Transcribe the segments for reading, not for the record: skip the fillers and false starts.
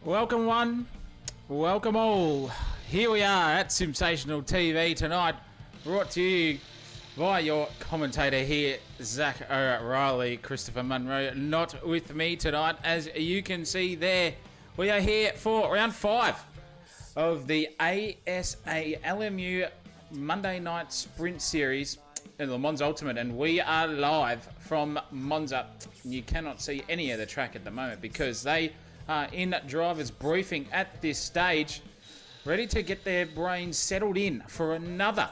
Welcome one, welcome all. Here we are at SimSational TV tonight, brought to you by your commentator here, Zach O'Reilly. Christopher Munro not with me tonight. As you can see there, we are here for round 5 of the ASA LMU Monday Night Sprint Series in the Monza Ultimate, and we are live from Monza. You cannot see any of the track at the moment because they are in driver's briefing at this stage, ready to get their brains settled in for another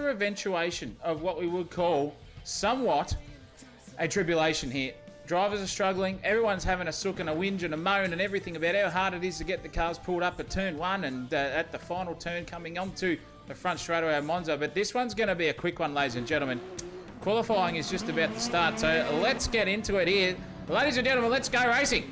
eventuation of what we would call somewhat a tribulation here. Drivers are struggling, everyone's having a sook and a whinge and a moan and everything about how hard it is to get the cars pulled up at turn 1 and at the final turn coming onto the front straightaway of Monza. But this one's going to be a quick one, ladies and gentlemen. Qualifying is just about to start, so let's get into it here. Ladies and gentlemen, let's go racing.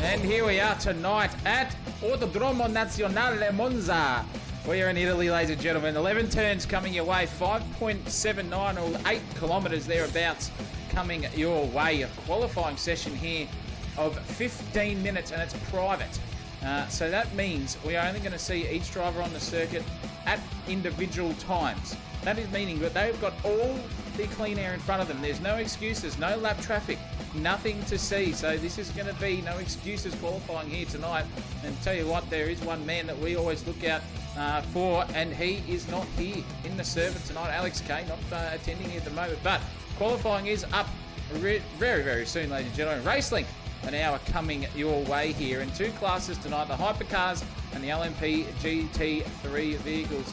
And here we are tonight at Autodromo Nazionale Monza. We are in Italy, ladies and gentlemen. 11 turns coming your way, 5.79 or 8 kilometres thereabouts coming your way. A qualifying session here of 15 minutes, and it's private. So that means we are only going to see each driver on the circuit at individual times. That is meaning that they've got all the clean air in front of them. There's no excuses, no lap traffic, nothing to see. So this is going to be no excuses qualifying here tonight. And tell you what, there is one man that we always look out for, and he is not here in the server tonight. Alex Kay not attending here at the moment, but Qualifying is up very, very soon, ladies and gentlemen. Race Link an hour coming your way here in 2 classes tonight, the hypercars and the LMP GT3 vehicles.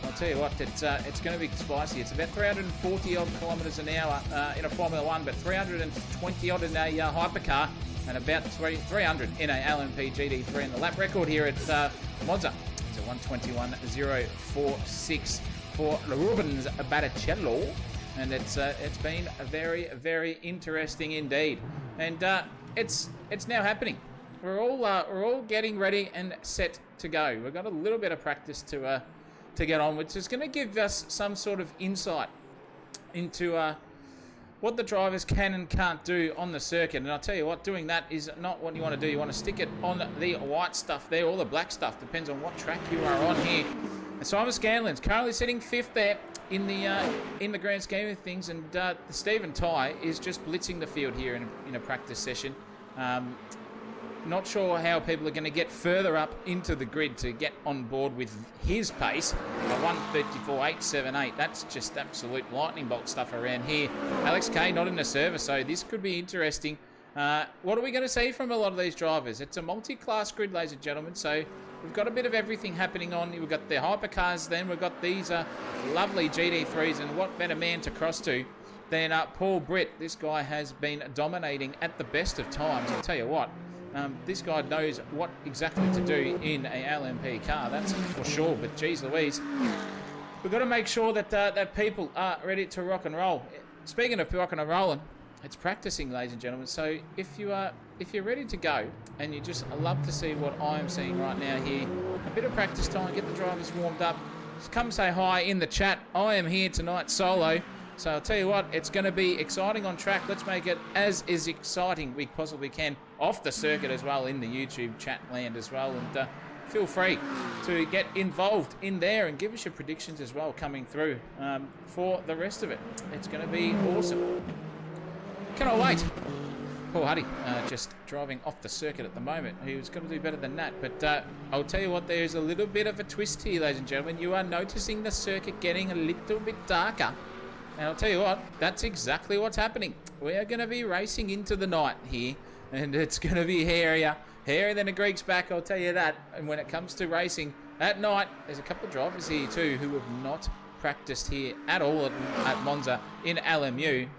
I'll tell you what, it's going to be spicy. It's about 340 odd kilometres an hour in a Formula 1, but 320 odd in a hypercar, and about 300 in a LMP GT3. And the lap record here at Monza is a 121.046 for Rubens Barrichello, and it's been a very interesting indeed. And it's now happening. We're all getting ready and set to go. We've got a little bit of practice to get on, which is going to give us some sort of insight into what the drivers can and can't do on the circuit. And I'll tell you what, doing that is not what you want to do. You want to stick it on the white stuff there, or the black stuff, depends on what track you are on here. And Simon Scanlon's currently sitting 5th there in the grand scheme of things, and Stephen Ty is just blitzing the field here in a practice session. Not sure how people are going to get further up into the grid to get on board with his pace. 1:34.878. That's just absolute lightning bolt stuff around here. Alex Kay not in the service, so this could be interesting. What are we going to see from a lot of these drivers? It's a multi-class grid, ladies and gentlemen, so we've got a bit of everything happening on. We've got the hypercars, then we've got these lovely GT3s, and what better man to cross to than Paul Britt. This guy has been dominating at the best of times. I'll tell you what, this guy knows what exactly to do in a LMP car, that's for sure. But geez Louise, we've got to make sure that people are ready to rock and roll. Speaking of rocking and rolling, it's practicing, ladies and gentlemen. So if you're ready to go, and you just love to see what I'm seeing right now here, a bit of practice time, get the drivers warmed up, just come say hi in the chat. I am here tonight solo, so I'll tell you what, it's going to be exciting on track. Let's make it as exciting we possibly can off the circuit as well, in the YouTube chat land as well. And feel free to get involved in there and give us your predictions as well coming through for the rest of it. It's going to be awesome. Cannot wait. Paul Huddy just driving off the circuit at the moment. He was going to do better than that. But I'll tell you what, there's a little bit of a twist here, ladies and gentlemen. You are noticing the circuit getting a little bit darker. And I'll tell you what, that's exactly what's happening. We are going to be racing into the night here, and it's going to be hairier than a Greek's back, I'll tell you that. And when it comes to racing at night, there's a couple of drivers here too who have not practiced here at all at Monza in LMU.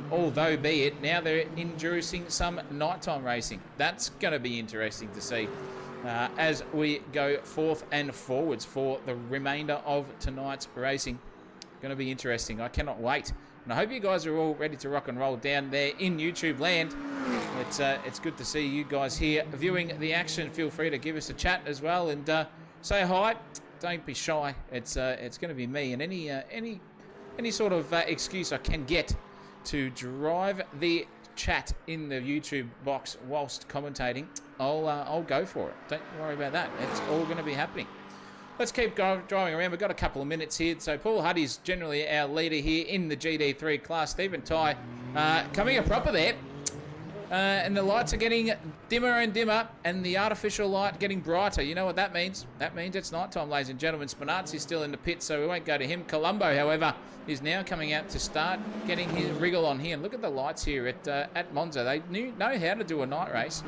Although be it, now they're introducing some nighttime racing. That's going to be interesting to see as we go forth and forwards for the remainder of tonight's racing. Going to be interesting. I cannot wait. And I hope you guys are all ready to rock and roll down there in YouTube land. It's good to see you guys here viewing the action. Feel free to give us a chat as well and say hi. Don't be shy. It's going to be me, and any sort of excuse I can get to drive the chat in the YouTube box whilst commentating, I'll go for it. Don't worry about that. It's all going to be happening. Let's keep driving around. We've got a couple of minutes here. So Paul Huddy's generally our leader here in the GT3 class. Stephen Ty coming up proper there. And the lights are getting dimmer and dimmer, and the artificial light getting brighter. You know what that means? That means it's nighttime, ladies and gentlemen. Spinazzi's still in the pit, so we won't go to him. Colombo, however, is now coming out to start getting his wriggle on here. And look at the lights here at Monza. They know how to do a night race.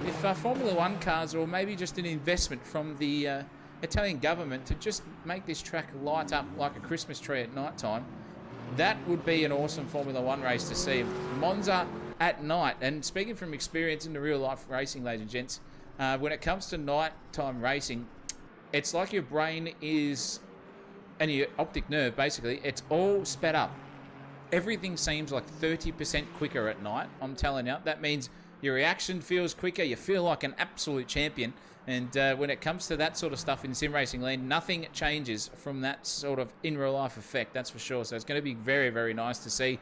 If Formula 1 cars, or maybe just an investment from the Italian government to just make this track light up like a Christmas tree at night time, that would be an awesome Formula 1 race to see. Monza at night. And speaking from experience in the real life racing, ladies and gents, when it comes to nighttime racing, it's like your brain is, and your optic nerve basically, it's all sped up. Everything seems like 30% quicker at night. I'm telling you, that means your reaction feels quicker, you feel like an absolute champion. And when it comes to that sort of stuff in sim racing land, nothing changes from that sort of in real life effect, that's for sure. So it's going to be very nice to see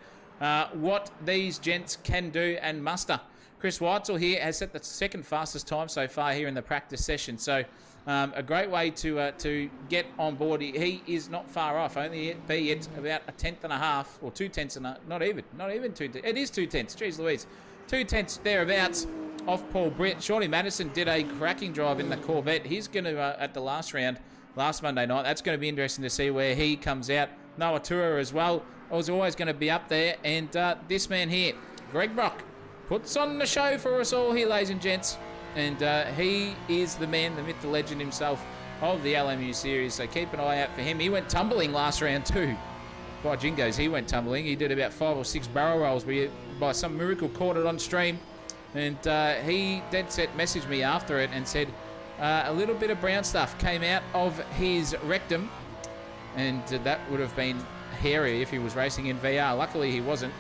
what these gents can do and muster. Chris Weitzel here has set the second fastest time so far here in the practice session. So a great way to get on board. He is not far off, only be it about a tenth and a half, or 2 tenths and not even 2 tenths. It is 2 tenths. Jeez Louise. 2 tenths thereabouts off Paul Britt. Shawnee Madison did a cracking drive in the Corvette. He's going to, at the last round, last Monday night, that's going to be interesting to see where he comes out. Noah Tura as well. I was always going to be up there. And this man here, Greg Brock, puts on the show for us all here, ladies and gents. And he is the man, the myth, the legend himself of the LMU series. So keep an eye out for him. He went tumbling last round too. By Jingos, he went tumbling. He did about 5 or 6 barrel rolls. We, by some miracle, caught it on stream. And he dead set messaged me after it and said a little bit of brown stuff came out of his rectum. And that would have been hairy if he was racing in VR. Luckily, he wasn't.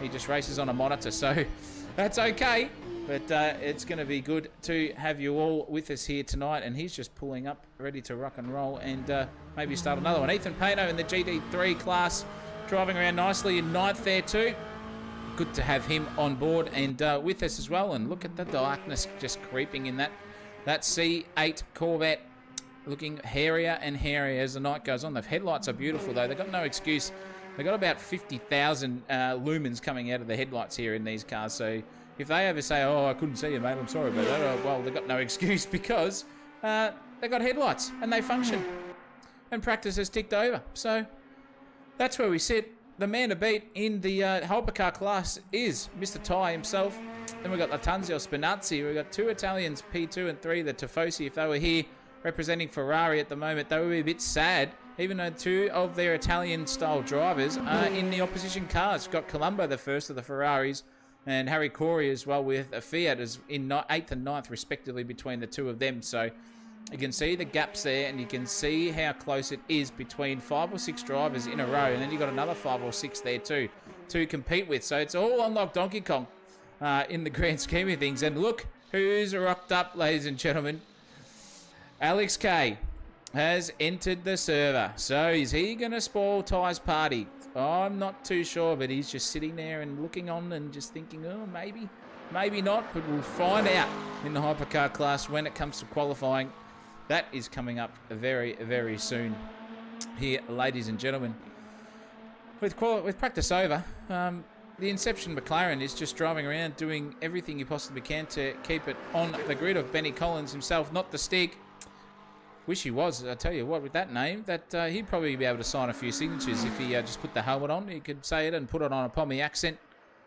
He just races on a monitor, so that's okay. But it's going to be good to have you all with us here tonight. And he's just pulling up, ready to rock and roll, and maybe start another one. Ethan Payno in the GT3 class, driving around nicely in 9th there too. Good to have him on board and with us as well. And look at the darkness just creeping in that C8 Corvette. Looking hairier and hairier as the night goes on. The headlights are beautiful though. They've got no excuse. They've got about 50,000 lumens coming out of the headlights here in these cars. So if they ever say, oh, I couldn't see you, mate, I'm sorry about that. Well, they've got no excuse because they've got headlights and they function. And practice has ticked over. So that's where we sit. The man to beat in the hypercar class is Mr. Ty himself. Then we've got Latanzio Spinazzi. We've got 2 Italians, P2 and 3, the Tifosi. If they were here representing Ferrari at the moment, they would be a bit sad, even though 2 of their Italian-style drivers are in the opposition cars. We've got Colombo, the first of the Ferraris, and Harry Corey as well with a Fiat as in 8th and 9th, respectively, between the 2 of them. So you can see the gaps there, and you can see how close it is between 5 or 6 drivers in a row, and then you've got another 5 or 6 there too to compete with. So it's all unlocked Donkey Kong in the grand scheme of things. And look who's rocked up, ladies and gentlemen. Alex K has entered the server. So is he going to spoil Ty's party? I'm not too sure, but he's just sitting there and looking on and just thinking, oh, maybe not. But we'll find out in the hypercar class when it comes to qualifying. That is coming up very, very soon here, ladies and gentlemen. With practice over, the Inception McLaren is just driving around doing everything he possibly can to keep it on the grid of Benny Collins himself, not the Stig. Wish he was. I tell you what, with that name, that he'd probably be able to sign a few signatures if he just put the helmet on. He could say it and put it on a Pommy accent.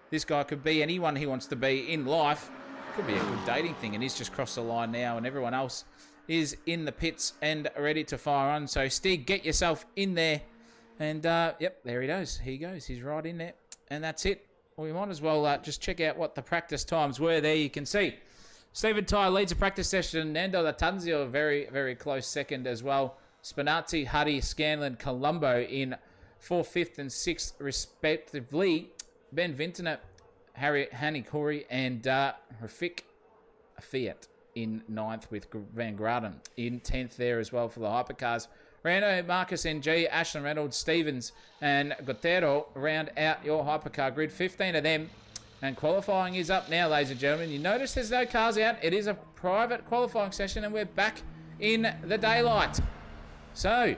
This guy could be anyone he wants to be in life. Could be a good dating thing, and he's just crossed the line now, and everyone else is in the pits and ready to fire on. So, Stig, get yourself in there. And, yep, there he goes. He goes. He's right in there. And that's it. We might as well just check out what the practice times were there. You can see Stephen Ty leads a practice session. Nando Latanzio, very, very close second as well. Spinazzi, Huddy, Scanlon, Colombo in 4th, 5th, and 6th, respectively. Ben Vintner, Hanny Corey, and Rafik Fiat in 9th with Van Graden in 10th there as well for the hypercars. Rando, Marcus NG, Ashton Reynolds, Stevens, and Gotero round out your hypercar grid. 15 of them. And qualifying is up now, ladies and gentlemen. You notice there's no cars out. It is a private qualifying session, and we're back in the daylight. So,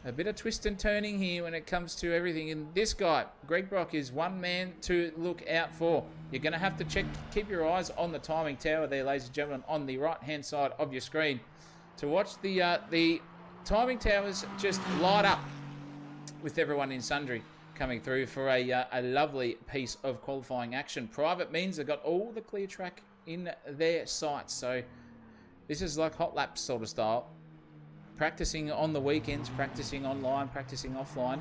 a bit of twist and turning here when it comes to everything. And this guy, Greg Brock, is one man to look out for. You're going to have to keep your eyes on the timing tower there, ladies and gentlemen, on the right-hand side of your screen to watch the timing towers just light up with everyone in sundry coming through for a lovely piece of qualifying action. Private means they've got all the clear track in their sights. So this is like hot laps sort of style. Practicing on the weekends, practicing online, practicing offline.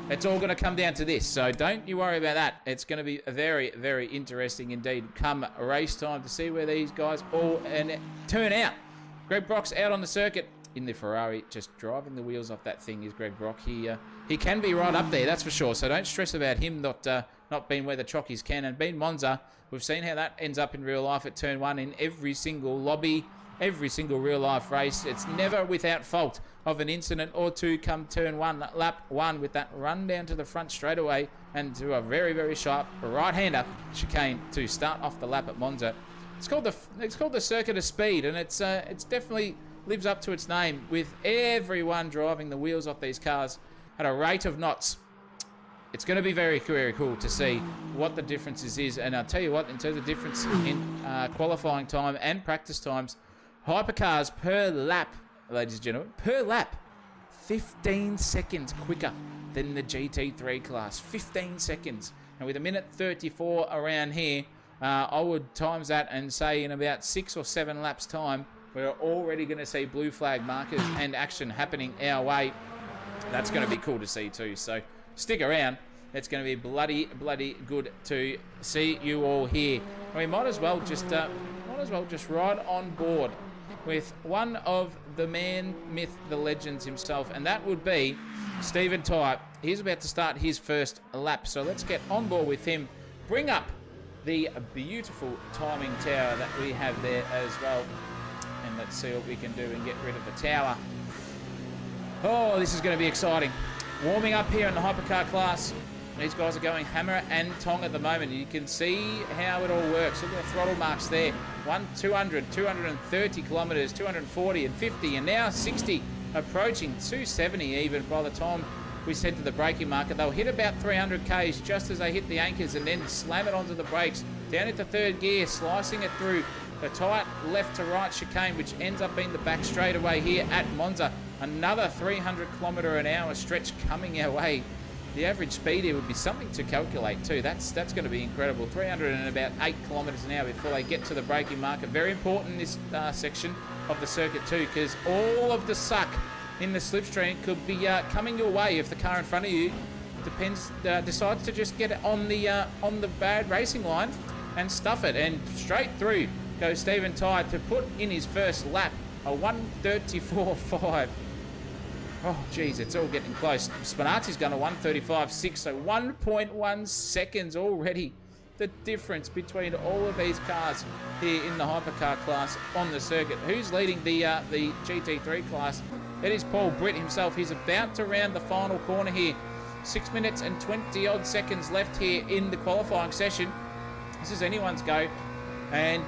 It's all going to come down to this. So don't you worry about that. It's going to be very, very interesting indeed come race time to see where these guys all turn out. Greg Brock's out on the circuit in the Ferrari, just driving the wheels off that thing is Greg Brock. He can be right up there, that's for sure. So don't stress about him not being where the chockies can. And being Monza, we've seen how that ends up in real life at turn 1 in every single lobby, every single real life race. It's never without fault of an incident or two come turn 1, lap 1, with that run down to the front straight away and to a very, very sharp right-hander chicane to start off the lap at Monza. It's called the Circuit of Speed, and it's definitely lives up to its name, with everyone driving the wheels off these cars at a rate of knots. It's going to be very, very cool to see what the differences is. And I'll tell you what, in terms of difference in qualifying time and practice times, hypercars per lap, ladies and gentlemen, per lap, 15 seconds quicker than the GT3 class. 15 seconds. And with 1:34 around here, I would times that and say in about 6 or 7 laps time, we're already going to see blue flag markers and action happening our way. That's going to be cool to see too. So stick around. It's going to be bloody good to see you all here. We might as well just ride on board with one of the man, myth, the legends himself, and that would be Stephen Type. He's about to start his first lap, so let's get on board with him. Bring up the beautiful timing tower that we have there as well, and let's see what we can do and get rid of the tower. Oh, this is going to be exciting. Warming up here in the hypercar class. These guys are going hammer and tong at the moment. You can see how it all works. Look at the throttle marks there. 200, 230 kilometers, 240 and 50, and now 60, approaching 270 even by the time we head to the braking marker. They'll hit about 300 Ks just as they hit the anchors and then slam it onto the brakes. Down into third gear, slicing it through the tight left to right chicane, which ends up being the back straightaway here at Monza. Another 300 kilometer an hour stretch coming our way. The average speed here would be something to calculate too. That's going to be incredible. 308 kilometers an hour before they get to the braking marker. Very important in this section of the circuit too, because all of the suck in the slipstream could be coming your way if the car in front of you decides to just get it on the bad racing line and stuff it. And straight through goes Stephen Tye to put in his first lap a 1:34.5. Oh, geez, it's all getting close. Spinazzi's going to 1:35.6, so 1.1 seconds already. The difference between all of these cars here in the hypercar class on the circuit. Who's leading the GT3 class? It is Paul Britt himself. He's about to round the final corner here. 6 minutes and 20 odd seconds left here in the qualifying session. This is anyone's go. And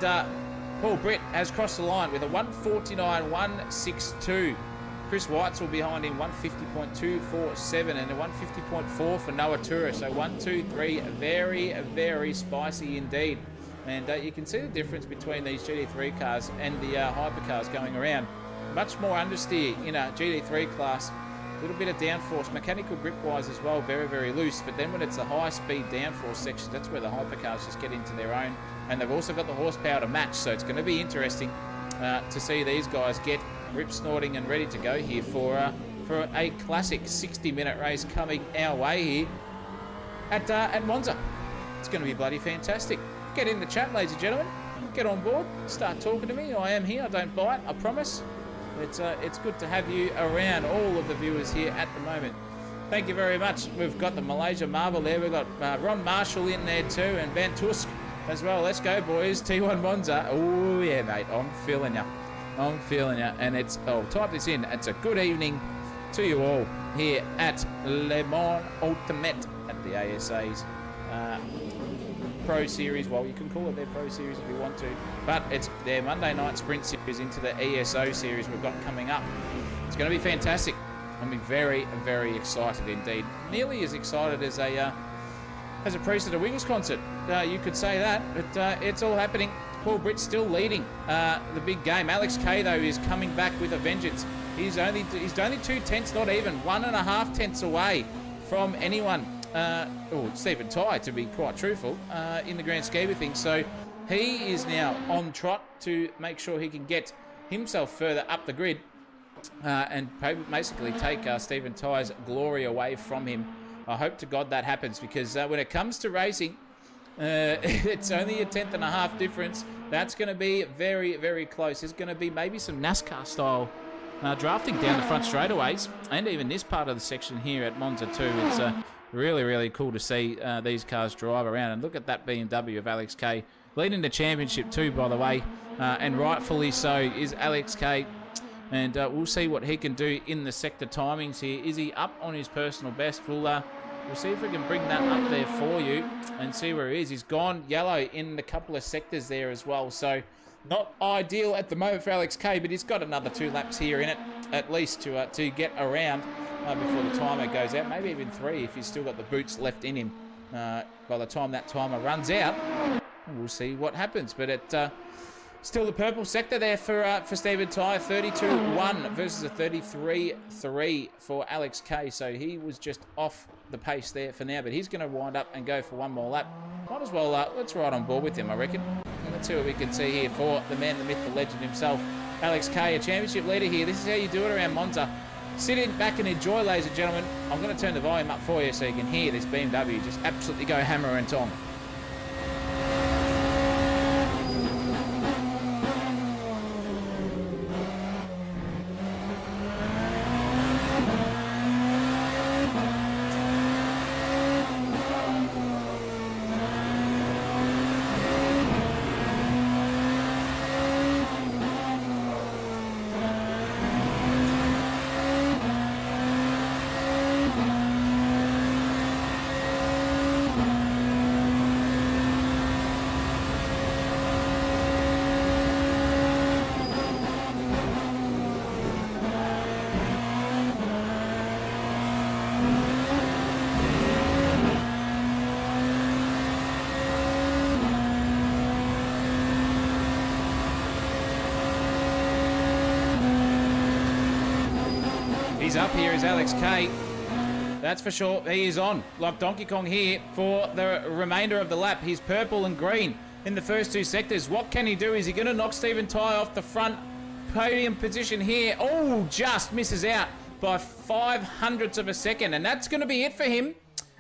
Paul Britt has crossed the line with a 1:49.162. Chris Whitesell behind him, 1:50.247, and a 1:50.4 for Noah Tura. So 1, 2, 3, very, very spicy indeed. And you can see the difference between these GT3 cars and the hypercars going around. Much more understeer in a GT3 class. A little bit of downforce, mechanical grip-wise as well, very, very loose. But then when it's the high-speed downforce section, that's where the hypercars just get into their own. And they've also got the horsepower to match, so it's going to be interesting to see these guys get rip snorting and ready to go here for a classic 60-minute race coming our way here at Monza. It's going to be bloody fantastic. Get in the chat, ladies and gentlemen. Get on board. Start talking to me. I am here. I don't bite. I promise. It's good to have you around, all of the viewers here at the moment. Thank you very much. We've got the Malaysia Marvel there. We've got Ron Marshall in there too, and Van Tusk as well. Let's go, boys. T1 Monza. Oh, yeah, mate. I'm feeling you. I'm feeling you. And it's, type this in. It's a good evening to you all here at Le Mans Ultimate at the ASA's Pro Series. Well, you can call it their Pro Series if you want to, but it's their Monday night sprint series into the ESO series we've got coming up. It's going to be fantastic. I'm very, very excited indeed. Nearly as excited as a Priest at a Wings concert. You could say that, but it's all happening. Paul Britt's still leading the big game. Alex Kay, though, is coming back with a vengeance. He's only 2 tenths, not even 1.5 tenths away from anyone. Stephen Tye, to be quite truthful, in the grand scheme of things. So he is now on trot to make sure he can get himself further up the grid and basically take Stephen Tye's glory away from him. I hope to God that happens, because when it comes to racing, it's only a 10.5 difference. That's going to be very, very close. There's going to be maybe some NASCAR style drafting down the front straightaways, and even this part of the section here at Monza too. It's really, really cool to see these cars drive around. And look at that BMW of Alex Kay leading the championship too, by the way, and rightfully so is Alex Kay. And we'll see what he can do in the sector timings here. Is he up on his personal best? We'll see if we can bring that up there for you and see where he is. He's gone yellow in a couple of sectors there as well. So not ideal at the moment for Alex Kay, but he's got another 2 laps here in it, at least to get around before the timer goes out. Maybe even 3 if he's still got the boots left in him by the time that timer runs out. We'll see what happens. But Still the purple sector there for Stephen Ty, 32-1 versus a 33-3 for Alex K. So he was just off the pace there for now, but he's going to wind up and go for one more lap. Might as well, let's ride on board with him, I reckon. And let's see what we can see here for the man, the myth, the legend himself, Alex K, a championship leader here. This is how you do it around Monza. Sit in back and enjoy, ladies and gentlemen. I'm going to turn the volume up for you so you can hear this BMW just absolutely go hammer and tong. He's up here is Alex K. That's for sure. He is on like Donkey Kong here for the remainder of the lap. He's purple and green in the first two sectors. What can he do? Is he going to knock Stephen Ty off the front podium position here? Oh, just misses out by 0.05 of a second. And that's going to be it for him.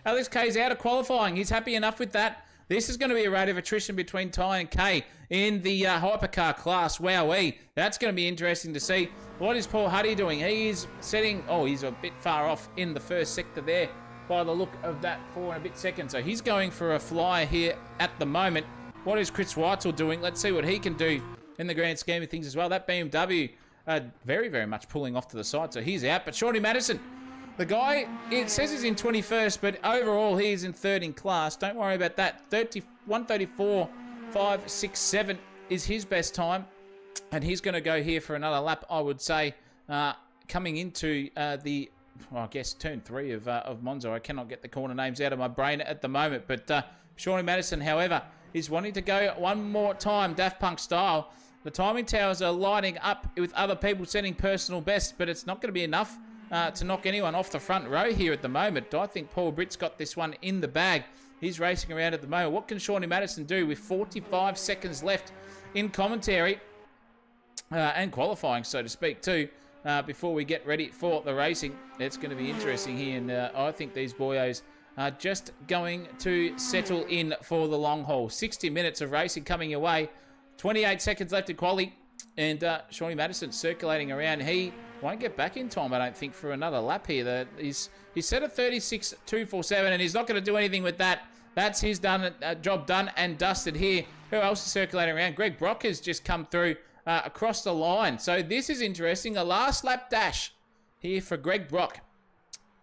Alex K's out of qualifying. He's happy enough with that. This is going to be a rate of attrition between Ty and K in the hypercar class. Wowee. That's going to be interesting to see. What is Paul Huddy doing? He's setting... Oh, he's a bit far off in the first sector there by the look of that 4 and a bit seconds. So he's going for a fly here at the moment. What is Chris Weitzel doing? Let's see what he can do in the grand scheme of things as well. That BMW very, very much pulling off to the side. So he's out. But Shawnee Madison... The guy, it says he's in 21st, but overall he's in third in class. Don't worry about that. 134.567 is his best time. And he's going to go here for another lap, I would say, coming into the, well, I guess, turn 3 of Monza. I cannot get the corner names out of my brain at the moment. But Shawnee Madison, however, is wanting to go one more time, Daft Punk style. The timing towers are lighting up with other people setting personal best, but it's not going to be enough to knock anyone off the front row here at the moment. I think Paul Britt's got this one in the bag. He's racing around at the moment. What can Shawnee Madison do with 45 seconds left in commentary and qualifying, so to speak, too, before we get ready for the racing? It's going to be interesting here, and I think these boyos are just going to settle in for the long haul. 60 minutes of racing coming your way. 28 seconds left in quali, and Shawnee Madison circulating around. He won't get back in time, I don't think, for another lap here. He's set a 36.247, and he's not going to do anything with that. That's his job done and dusted here. Who else is circulating around? Greg Brock has just come through across the line. So this is interesting. A last lap dash here for Greg Brock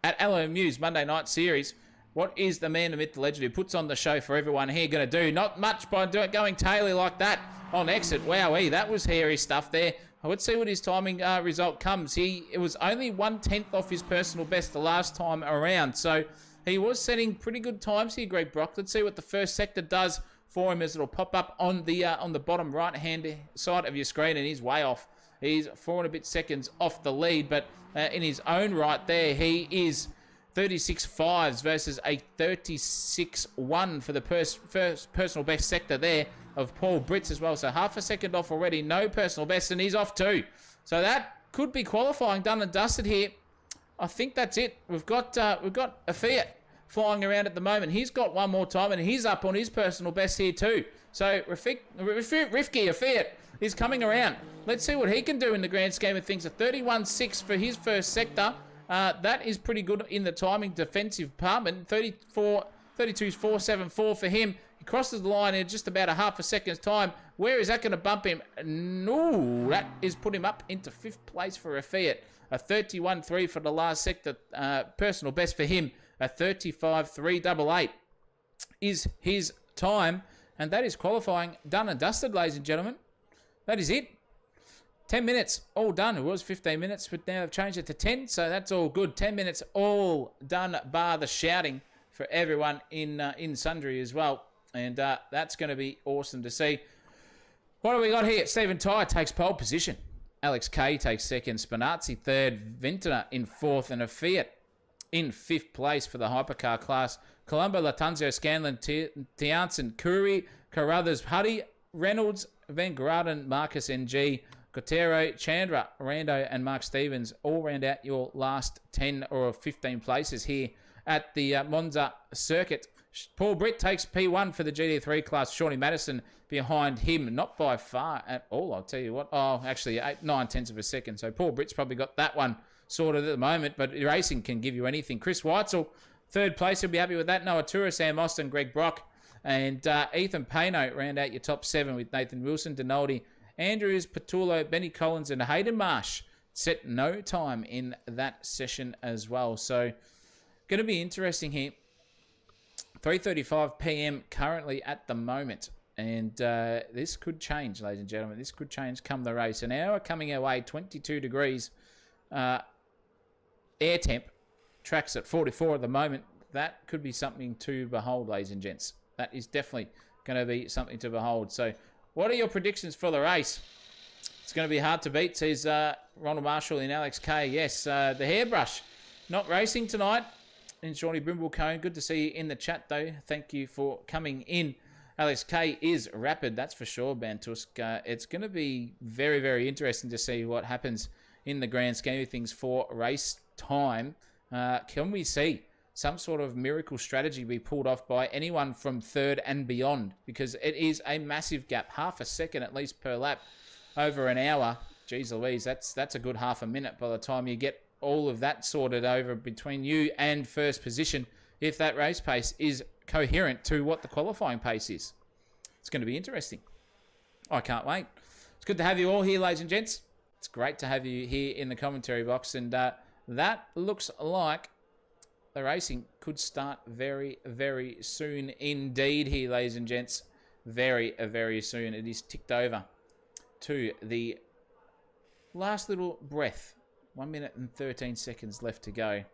at LMU's Monday Night Series. What is the man, the myth, the legend who puts on the show for everyone here going to do? Not much by going taily like that on exit. Wowee, that was hairy stuff there. Let's see what his timing result comes. It was only 1/10 off his personal best the last time around. So he was setting pretty good times here, Greg Brock. Let's see what the first sector does for him as it'll pop up on the bottom right-hand side of your screen, and he's way off. He's 4 and a bit seconds off the lead, but in his own right there, he is 36.5s versus a 36.1 for the first personal best sector there of Paul Britz as well. So half a second off already, no personal best, and he's off too. So that could be qualifying done and dusted here. I think that's it. We've got a Fiat flying around at the moment. He's got one more time, and he's up on his personal best here too. So Rifki, a Fiat, is coming around. Let's see what he can do in the grand scheme of things. A 31.6 for his first sector. That is pretty good in the timing defensive department. 32.474 for him. He crosses the line in just about a half a second's time. Where is that going to bump him? No, that is put him up into 5th place for a Fiat. A 31.3 for the last sector. Personal best for him. A 35.388 is his time. And that is qualifying done and dusted, ladies and gentlemen. That is it. 10 minutes, all done. It was 15 minutes, but now they've changed it to 10, so that's all good. 10 minutes, all done, bar the shouting for everyone in Sundry as well. And that's going to be awesome to see. What do we got here? Stephen Ty takes pole position. Alex Kay takes second. Spinazzi third. Vintner in fourth. And a Fiat in fifth place for the hypercar class. Colombo, Latanzio, Scanlon, Tiansen, Curry, Carruthers, Huddy, Reynolds, Van Graden, Marcus NG, Cotero, Chandra, Rando, and Mark Stevens all round out your last 10 or 15 places here at the Monza circuit. Paul Britt takes P1 for the GT3 class. Shawnee Madison behind him, not by far at all, I'll tell you what. Oh, actually, 9/10 of a second. So Paul Britt's probably got that one sorted at the moment, but racing can give you anything. Chris Weitzel, third place, he'll be happy with that. Noah Tura, Sam Austin, Greg Brock, and Ethan Payno round out your top 7 with Nathan Wilson, Denaldi, Andrews, Patullo, Benny Collins, and Hayden Marsh. Set no time in that session as well. So, going to be interesting here. 3:35 p.m. currently at the moment. And this could change, ladies and gentlemen. This could change come the race. An hour coming our way, 22 degrees. Air temp. Track's at 44 at the moment. That could be something to behold, ladies and gents. That is definitely going to be something to behold. So, what are your predictions for the race? It's going to be hard to beat, says Ronald Marshall in Alex K. Yes, the hairbrush not racing tonight. And Shawnee Brimble-Cone, good to see you in the chat, though. Thank you for coming in. Alex K is rapid, that's for sure, Bantusk. It's going to be very, very interesting to see what happens in the grand scheme of things for race time. Can we see some sort of miracle strategy be pulled off by anyone from third and beyond? Because it is a massive gap, half a second at least per lap over an hour. Jeez Louise, that's a good half a minute by the time you get all of that sorted over between you and first position, if that race pace is coherent to what the qualifying pace is. It's going to be interesting. I can't wait. It's good to have you all here, ladies and gents. It's great to have you here in the commentary box. And that looks like the racing could start very, very soon indeed here, ladies and gents. Very, very soon. It is ticked over to the last little breath. 1 minute and 13 seconds left to go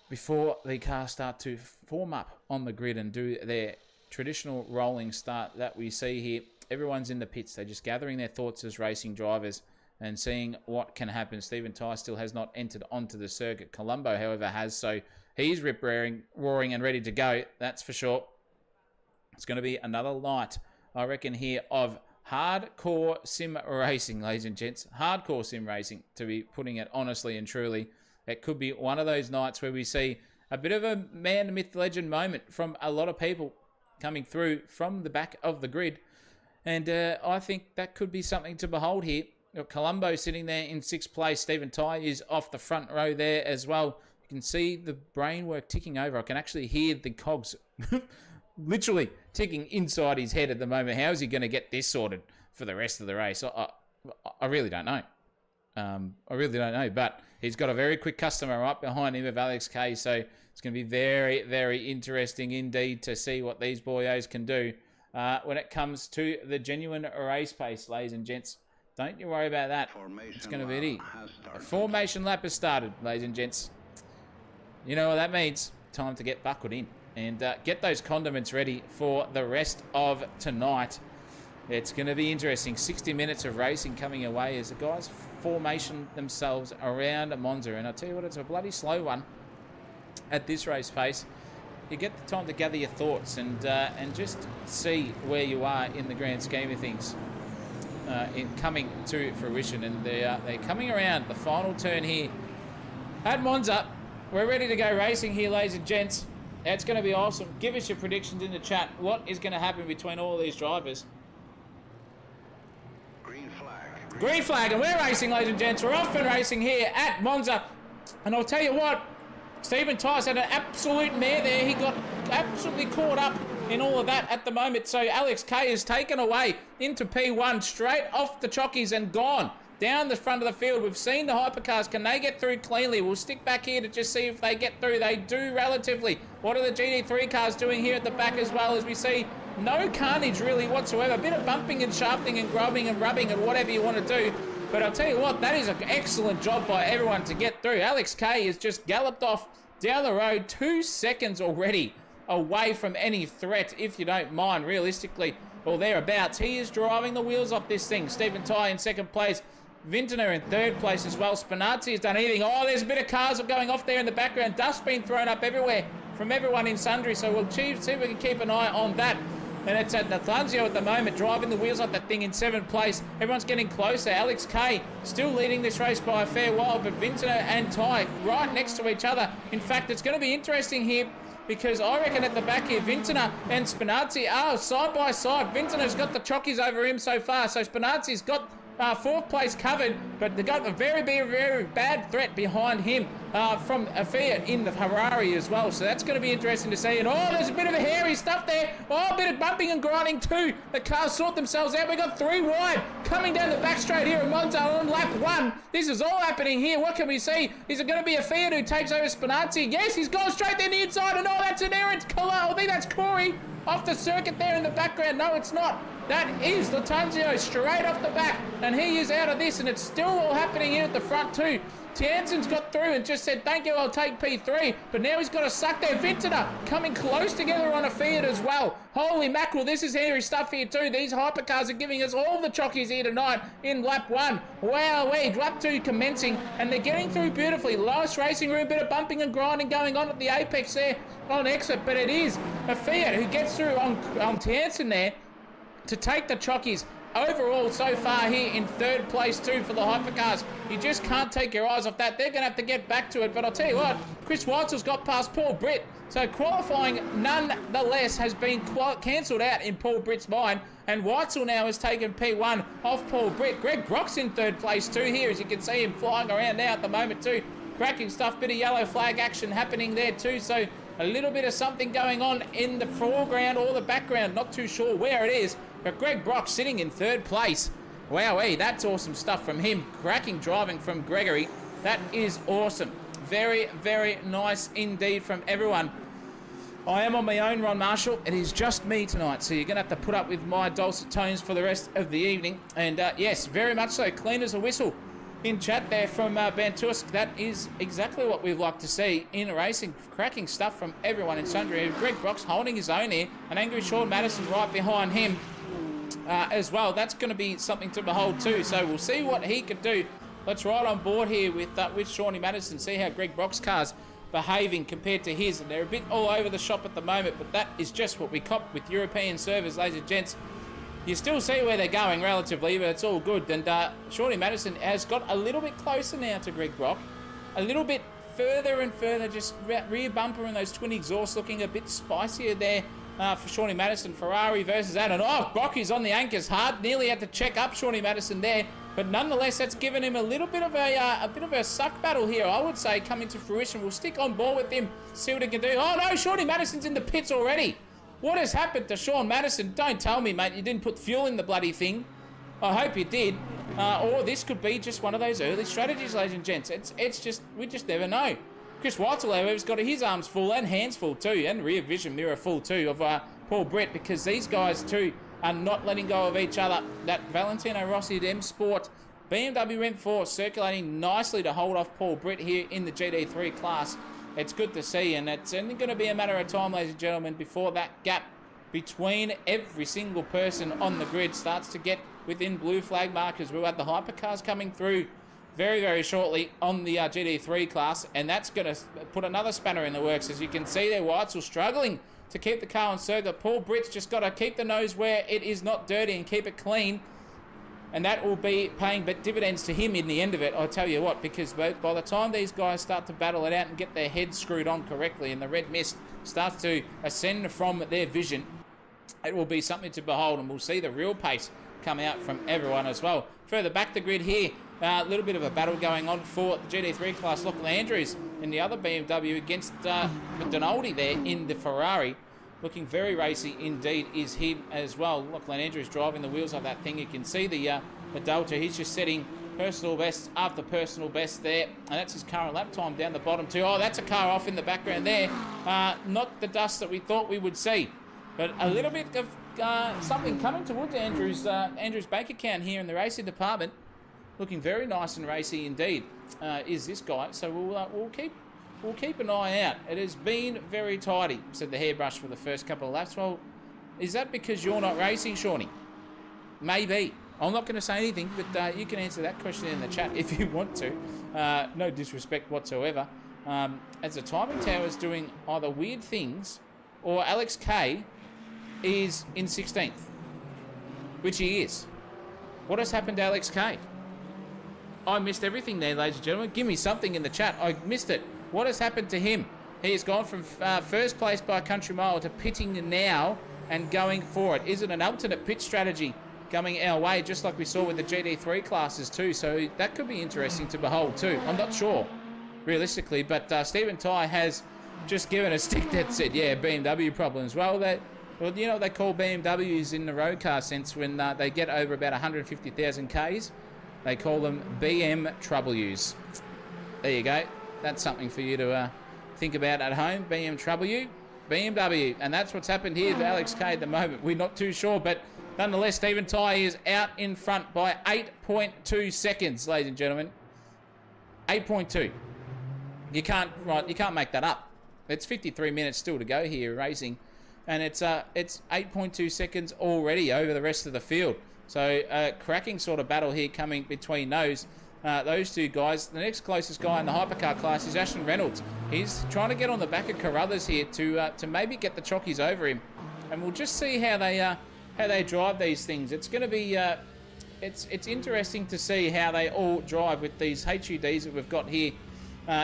before the cars start to form up on the grid and do their traditional rolling start that we see here. Everyone's in the pits. They're just gathering their thoughts as racing drivers and seeing what can happen. Stephen Ty still has not entered onto the circuit. Colombo, however, has, so he's roaring and ready to go. That's for sure. It's going to be another night, I reckon, here of hardcore sim racing, ladies and gents. Hardcore sim racing, to be putting it honestly and truly. It could be one of those nights where we see a bit of a man, myth, legend moment from a lot of people coming through from the back of the grid. And I think that could be something to behold here. You've got Colombo sitting there in 6th place. Stephen Ty is off the front row there as well. You can see the brain work ticking over. I can actually hear the cogs literally ticking inside his head at the moment. How is he going to get this sorted for the rest of the race? I really don't know. I really don't know, but he's got a very quick customer right behind him of Alex K, so it's going to be very, very interesting indeed to see what these boyos can do when it comes to the genuine race pace, ladies and gents. Don't you worry about that. It's going to be it. The formation lap has started, ladies and gents. You know what that means. Time to get buckled in and get those condiments ready for the rest of tonight. It's going to be interesting. 60 minutes of racing coming away as the guys formation themselves around Monza. And I'll tell you what, it's a bloody slow one at this race pace. You get the time to gather your thoughts and just see where you are in the grand scheme of things in coming to fruition. And they're coming around the final turn here at Monza. We're ready to go racing here, ladies and gents. It's going to be awesome. Give us your predictions in the chat. What is going to happen between all these drivers? Green flag, and we're racing, ladies and gents. We're off and racing here at Monza. And I'll tell you what, Stephen Tice had an absolute mare there. He got absolutely caught up in all of that at the moment. So Alex K is taken away into P1, straight off the chockies and gone down the front of the field. We've seen the hypercars. Can they get through cleanly? We'll stick back here to just see if they get through. They do relatively. What are the GT3 cars doing here at the back as well, as we see no carnage really whatsoever. A bit of bumping and shafting and grubbing and rubbing and whatever you want to do. But I'll tell you what, that is an excellent job by everyone to get through. Alex K has just galloped off down the road, 2 seconds already away from any threat, if you don't mind. Realistically, or thereabouts. He is driving the wheels off this thing. Stephen Ty in second place. Vintner in third place as well. Spinazzi has done anything. Oh, there's a bit of cars going off there in the background. Dust being thrown up everywhere from everyone in sundry. So we'll see if we can keep an eye on that. And it's at Nathaniel at the moment, driving the wheels off that thing in seventh place. Everyone's getting closer. Alex Kay still leading this race by a fair while, but Vintner and Ty right next to each other. In fact, it's going to be interesting here because I reckon at the back here, Vintner and Spinazzi are side by side. Vintner's got the chockies over him so far, so Spinazzi's got fourth place covered, but they got a very bad threat behind him from a Fiat in the Ferrari as well. So that's going to be interesting to see. And oh, there's a bit of a hairy stuff there. Oh, a bit of bumping and grinding too. The cars sort themselves out. We got 3 wide coming down the back straight here at Monza on lap 1. This is all happening here. What can we see? Is it going to be a Fiat who takes over Spinazzi? Yes, he's gone straight down the inside. And oh, that's an errant color. I think that's Corey off the circuit there in the background. No, it's not. That is Latanzio straight off the back, and he is out of this, and it's still all happening here at the front too. Tiansen's got through and just said, thank you, I'll take P3, but now he's got to suck there. Vintner coming close together on a Fiat as well. Holy mackerel, this is hairy stuff here too. These hypercars are giving us all the chockies here tonight in lap 1. Wowee, lap 2 commencing, and they're getting through beautifully. Lowest racing room, bit of bumping and grinding going on at the apex there on exit, but it is a Fiat who gets through on Tiansen there to take the chockies overall so far here in third place too for the hypercars. You just can't take your eyes off that. They're going to have to get back to it, but I'll tell you what, Chris Weitzel's got past Paul Britt, so qualifying nonetheless has been cancelled out in Paul Britt's mind, and Weitzel now has taken P1 off Paul Britt. Greg Brock's in third place too here, as you can see him flying around now at the moment too. Cracking stuff, bit of yellow flag action happening there too, so a little bit of something going on in the foreground or the background, not too sure where it is. But Greg Brock sitting in third place. Wowee, that's awesome stuff from him. Cracking driving from Gregory. That is awesome. Very nice indeed from everyone. I am on my own, Ron Marshall. It is just me tonight, so you're going to have to put up with my dulcet tones for the rest of the evening. And yes, very much so. Clean as a whistle. In chat there from Bantusk, that is exactly what we'd like to see in racing. Cracking stuff from everyone in sundry. Greg Brock's holding his own here. An angry Sean Madison right behind him as well. That's going to be something to behold too. So we'll see what he could do. Let's ride on board here with Shawnee Madison. See how Greg Brock's car's behaving compared to his. And they're a bit all over the shop at the moment, but that is just what we cop with European servers, ladies and gents. You still see where they're going relatively, but it's all good. And Shawnee Madison has got a little bit closer now to Greg Brock. A little bit further and further, just rear bumper and those twin exhausts looking a bit spicier there for Shawnee Madison. Ferrari versus that. And oh, Brock is on the anchors hard. Nearly had to check up Shawnee Madison there. But nonetheless, that's given him a little bit of a suck battle here, I would say, coming to fruition. We'll stick on board with him, see what he can do. Oh no, Shawnee Madison's in the pits already. What has happened to Sean Madison? Don't tell me, mate, you didn't put fuel in the bloody thing. I hope you did. Or this could be just one of those early strategies, ladies and gents. It's just, we just never know. Chris Weitzel, however, has got his arms full and hands full too, and rear vision mirror full too of Paul Britt, because these guys too are not letting go of each other. That Valentino Rossi at M Sport BMW M4 circulating nicely to hold off Paul Britt here in the GD3 class. It's good to see, and it's only going to be a matter of time, ladies and gentlemen, before that gap between every single person on the grid starts to get within blue flag markers. We'll have the hypercars coming through very shortly on the GD3 class, and that's going to put another spanner in the works. As you can see there, Weitzel struggling to keep the car on circuit. Paul Britt's just got to keep the nose where it is not dirty and keep it clean. And that will be paying dividends to him in the end of it, I'll tell you what, because by the time these guys start to battle it out and get their heads screwed on correctly and the red mist starts to ascend from their vision, it will be something to behold, and we'll see the real pace come out from everyone as well. Further back the grid here, a little bit of a battle going on for the GD3 class. Lachlan Andrews in the other BMW against Donaldi there in the Ferrari. Looking very racy indeed is him as well. Lachlan Andrews driving the wheels of that thing. You can see the Delta. He's just setting personal best after personal best there. And that's his current lap time down the bottom too. Oh, that's a car off in the background there. Not the dust that we thought we would see. But a little bit of something coming towards Andrews' bank account here in the racing department. Looking very nice and racy indeed is this guy. So we'll keep an eye out. It has been very tidy, said the hairbrush for the first couple of laps. Well, Is that because you're not racing, Shawnee? Maybe. I'm not going to say anything, but you can answer that question in the chat if you want to. No disrespect whatsoever. As the timing tower is doing either weird things or Alex K is in 16th, which he is. What has happened to Alex K? I missed everything there, ladies and gentlemen. Give me something in the chat. I missed it. What has happened to him? He has gone from first place by a country mile to pitting now and going for it. Is it an alternate pit strategy coming our way, just like we saw with the GT3 classes too? So that could be interesting to behold too. I'm not sure, realistically, but Stephen Ty has just given a stick that said, yeah, BMW problems. Well, you know what they call BMWs in the road car sense when they get over about 150,000 Ks? They call them BMWs. There you go. That's something for you to think about at home. BMW. And that's what's happened here to Alex K at the moment. We're not too sure, but nonetheless, Stephen Ty is out in front by 8.2 seconds, ladies and gentlemen. 8.2. You can't make that up. It's 53 minutes still to go here racing, and it's 8.2 seconds already over the rest of the field. So a cracking sort of battle here coming between those two guys. The next closest guy in the hypercar class is Ashton Reynolds. He's trying to get on the back of Carruthers here to maybe get the chockies over him, and we'll just see how they drive these things. It's going to be it's interesting to see how they all drive with these HUDs that we've got here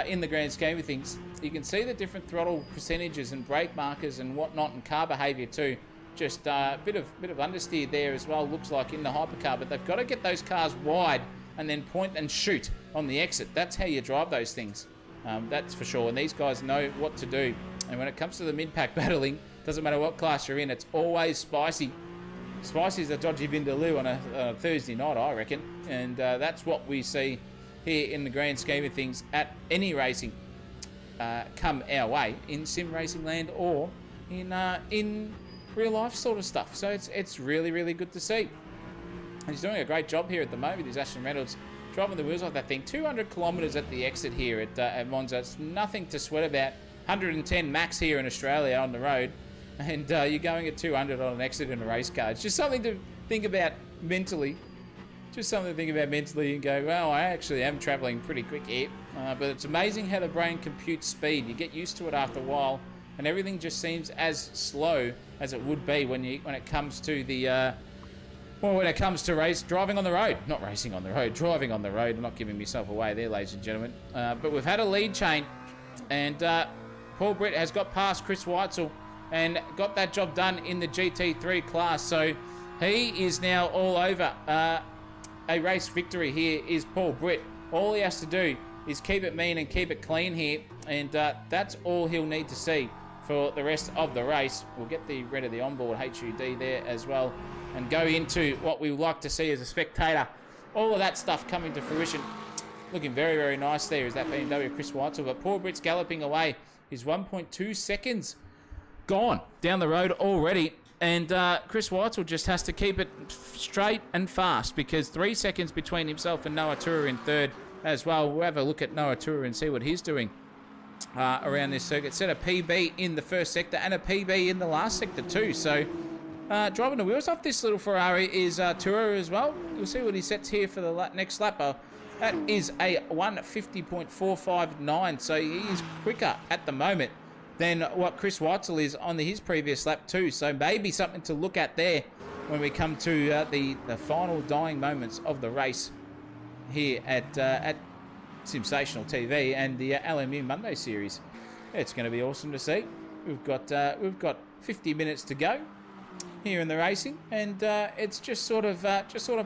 in the grand scheme of things. You can see the different throttle percentages and brake markers and whatnot, and car behaviour too. Just a bit of understeer there as well, looks like, in the hypercar, but they've got to get those cars wide and then point and shoot on the exit. That's how you drive those things. That's for sure. And these guys know what to do. And when it comes to the mid-pack battling, doesn't matter what class you're in, it's always spicy. Spicy is a dodgy vindaloo on a Thursday night, I reckon. And that's what we see here in the grand scheme of things at any racing come our way in sim racing land or in real life sort of stuff. So it's really, really good to see. And he's doing a great job here at the moment. He's Ashton Reynolds driving the wheels off that thing. 200 kilometres at the exit here at Monza. It's nothing to sweat about. 110 max here in Australia on the road. And you're going at 200 on an exit in a race car. It's just something to think about mentally. Just something to think about mentally and go, well, I actually am travelling pretty quick here. But it's amazing how the brain computes speed. You get used to it after a while, and everything just seems as slow as it would be when it comes to the when it comes to driving on the road. Not racing on the road, driving on the road. I'm not giving myself away there, ladies and gentlemen. But we've had a lead change, and Paul Britt has got past Chris Weitzel and got that job done in the GT3 class. So he is now all over. A race victory here is Paul Britt. All he has to do is keep it mean and keep it clean here, and that's all he'll need to see for the rest of the race. We'll get rid of the onboard HUD there as well and go into what we would like to see as a spectator. All of that stuff coming to fruition. Looking very, very nice there is that BMW Chris Weitzel, but Paul Britt's galloping away. He's 1.2 seconds gone down the road already, and Chris Weitzel just has to keep it straight and fast because 3 seconds between himself and Noah Tura in third as well. We'll have a look at Noah Tura and see what he's doing around this circuit. Set a PB in the first sector and a PB in the last sector too. So driving the wheels off this little Ferrari is Tura as well. We'll see what he sets here for the next lap. That is a 150.459, so he is quicker at the moment than what Chris Weitzel is on his previous lap too. So maybe something to look at there when we come to the final dying moments of the race here at SimSational TV and the LMU Monday series. It's going to be awesome to see. We've got 50 minutes to go here in the racing, and it's just sort of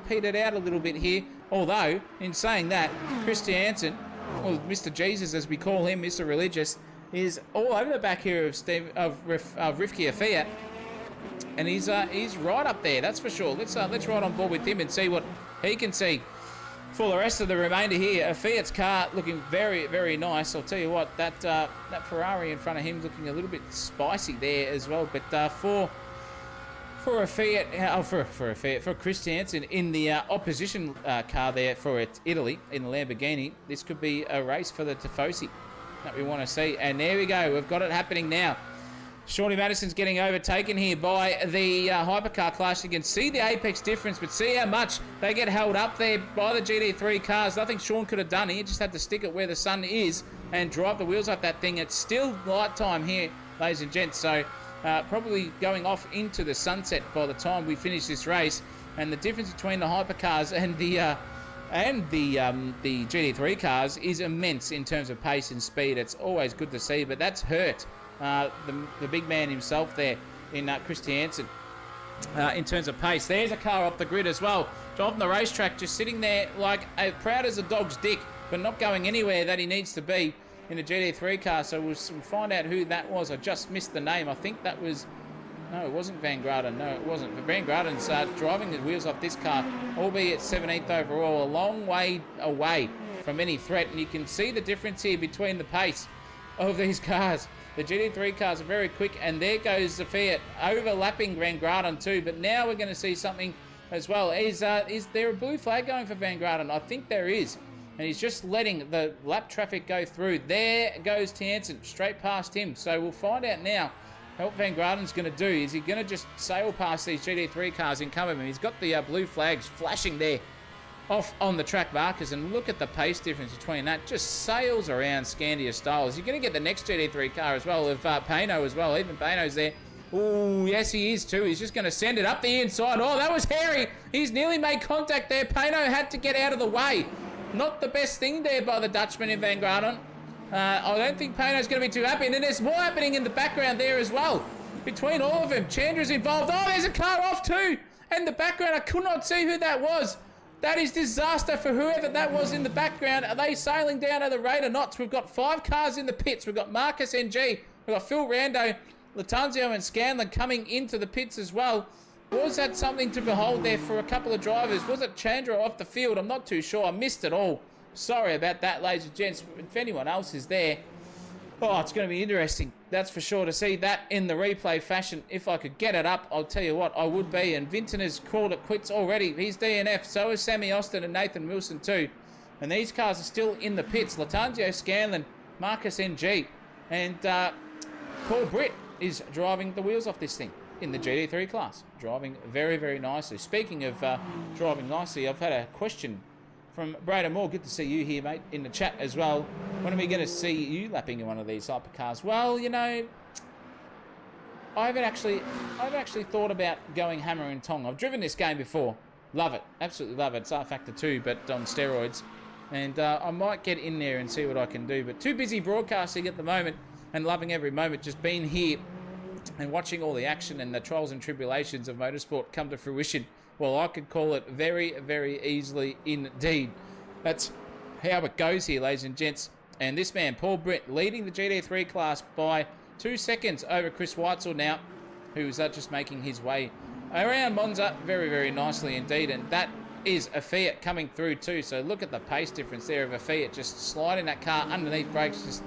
petered out a little bit here. Although, in saying that, Christiansen, or Mr. Jesus as we call him, Mr. Religious, is all over the back here of Rivki Fiat, and he's right up there, that's for sure. Let's ride on board with him and see what he can see for the rest of the remainder here. Fiat's car looking very, very nice. I'll tell you what, that Ferrari in front of him looking a little bit spicy there as well. But for Christiansen in the opposition car there for Italy in the Lamborghini, this could be a race for the Tifosi that we want to see. And there we go, we've got it happening now. Shawnee Madison's getting overtaken here by the hypercar class. You can see the apex difference, but see how much they get held up there by the GT3 cars. Nothing Sean could have done. He just had to stick it where the sun is and drive the wheels up that thing. It's still night time here, ladies and gents, so probably going off into the sunset by the time we finish this race. And the difference between the hypercars and the GT3 cars is immense in terms of pace and speed. It's always good to see, but that's hurt the big man himself there in Christiansen in terms of pace. There's a car off the grid as well, driving the racetrack, just sitting there like proud as a dog's dick, but not going anywhere that he needs to be in a GT3 car. So we'll find out who that was. I just missed the name. I think that was... No, it wasn't Van Graden. No, it wasn't. But Van Graden's driving the wheels off this car, albeit 17th overall, a long way away from any threat. And you can see the difference here between the pace of these cars. The GT3 cars are very quick, and there goes the Fiat overlapping Van Graden too. But now we're going to see something as well. Is there a blue flag going for Van Graden? I think there is. And he's just letting the lap traffic go through. There goes Tiansen, straight past him. So we'll find out now what Van Graden's going to do. Is he going to just sail past these GT3 cars and come of him? He's got the blue flags flashing there off on the track markers, and look at the pace difference between that. Just sails around Scandia styles. You're going to get the next GT3 car as well, of Pano as well. Even Pano's there. Oh, yes, he is too. He's just going to send it up the inside. Oh, that was hairy. He's nearly made contact there. Pano had to get out of the way. Not the best thing there by the Dutchman in Van Graden. I don't think Pano's going to be too happy. And then there's more happening in the background there as well. Between all of them, Chandra's involved. Oh, there's a car off too. And the background, I could not see who that was. That is disaster for whoever that was in the background. Are they sailing down at the rate of knots? We've got 5 cars in the pits. We've got Marcus NG. We've got Phil Rando, Latanzio and Scanlon coming into the pits as well. Was that something to behold there for a couple of drivers? Was it Chandra off the field? I'm not too sure. I missed it all. Sorry about that, ladies and gents. If anyone else is there, oh, it's going to be interesting. That's for sure to see that in the replay fashion. If I could get it up, I'll tell you what, I would be. And Vinton has called it quits already. He's DNF. So is Sammy Austin and Nathan Wilson too. And these cars are still in the pits. Latanzio, Scanlon, Marcus NG, and Paul Britt is driving the wheels off this thing in the GT3 class. Driving very, very nicely. Speaking of driving nicely, I've had a question from Braden Moore. Good to see you here, mate, in the chat as well. When are we going to see you lapping in one of these hypercars? Well, you know, I've actually thought about going hammer and tong. I've driven this game before. Love it. Absolutely love it. It's R Factor 2, but on steroids. And I might get in there and see what I can do. But too busy broadcasting at the moment and loving every moment. Just being here and watching all the action and the trials and tribulations of motorsport come to fruition. Well, I could call it very, very easily indeed. That's how it goes here, ladies and gents. And this man, Paul Britt, leading the GT3 class by 2 seconds over Chris Weitzel now, who's just making his way around Monza very, very nicely indeed. And that is a Fiat coming through too. So look at the pace difference there of a Fiat just sliding that car underneath brakes, just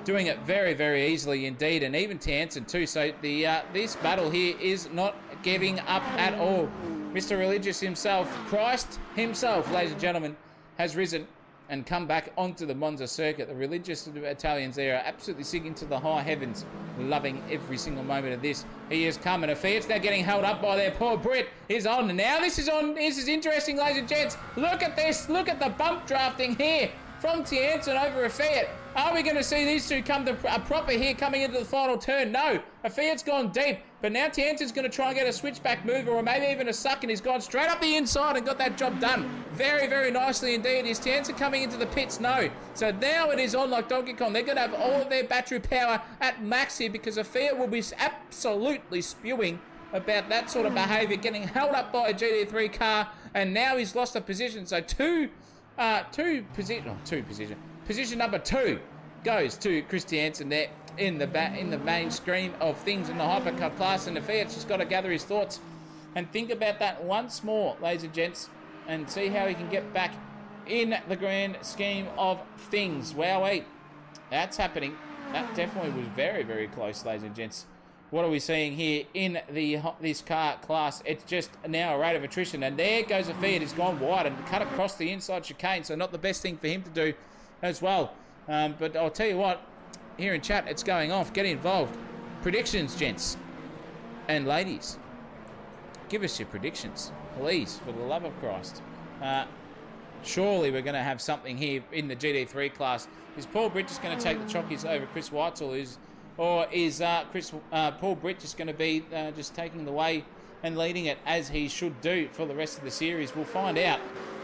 doing it very, very easily indeed. And even Tiansen too. So the this battle here is not giving up at all. Mr. Religious himself, Christ himself, ladies and gentlemen, has risen and come back onto the Monza circuit. The religious Italians there are absolutely singing to the high heavens, loving every single moment of this. He is coming. A Fiat's now getting held up by their poor Brit. Is on. Now this is on. This is interesting, ladies and gents. Look at this. Look at the bump drafting here from Tiansen over a Fiat. Are we going to see these two come to a proper here coming into the final turn? No. A Fiat's gone deep. But now Tiansen's going to try and get a switchback move or maybe even a suck, and he's gone straight up the inside and got that job done. Very, very nicely indeed. Is Tiansen coming into the pits? No. So now it is on like Donkey Kong. They're going to have all of their battery power at max here because a Fiat will be absolutely spewing about that sort of behaviour, getting held up by a GT3 car, and now he's lost a position. So position number 2 goes to Chris Tiansen there in the mainstream of things in the hypercar class, and the Fiat's just got to gather his thoughts and think about that once more, ladies and gents, and see how he can get back in the grand scheme of things. Wowee, that's happening. That definitely was very, very close, ladies and gents. What are we seeing here in this car class? It's just now a rate of attrition, and there goes a Fiat. It's gone wide and cut across the inside chicane, so not the best thing for him to do as well. But I'll tell you what, here in chat, it's going off. Get involved. Predictions, gents and ladies. Give us your predictions, please, for the love of Christ. Surely we're going to have something here in the GT3 class. Is Paul Britt just going to take the chockies over Chris Weitzel, or is Paul Britt just going to be just taking the way and leading it as he should do for the rest of the series? We'll find out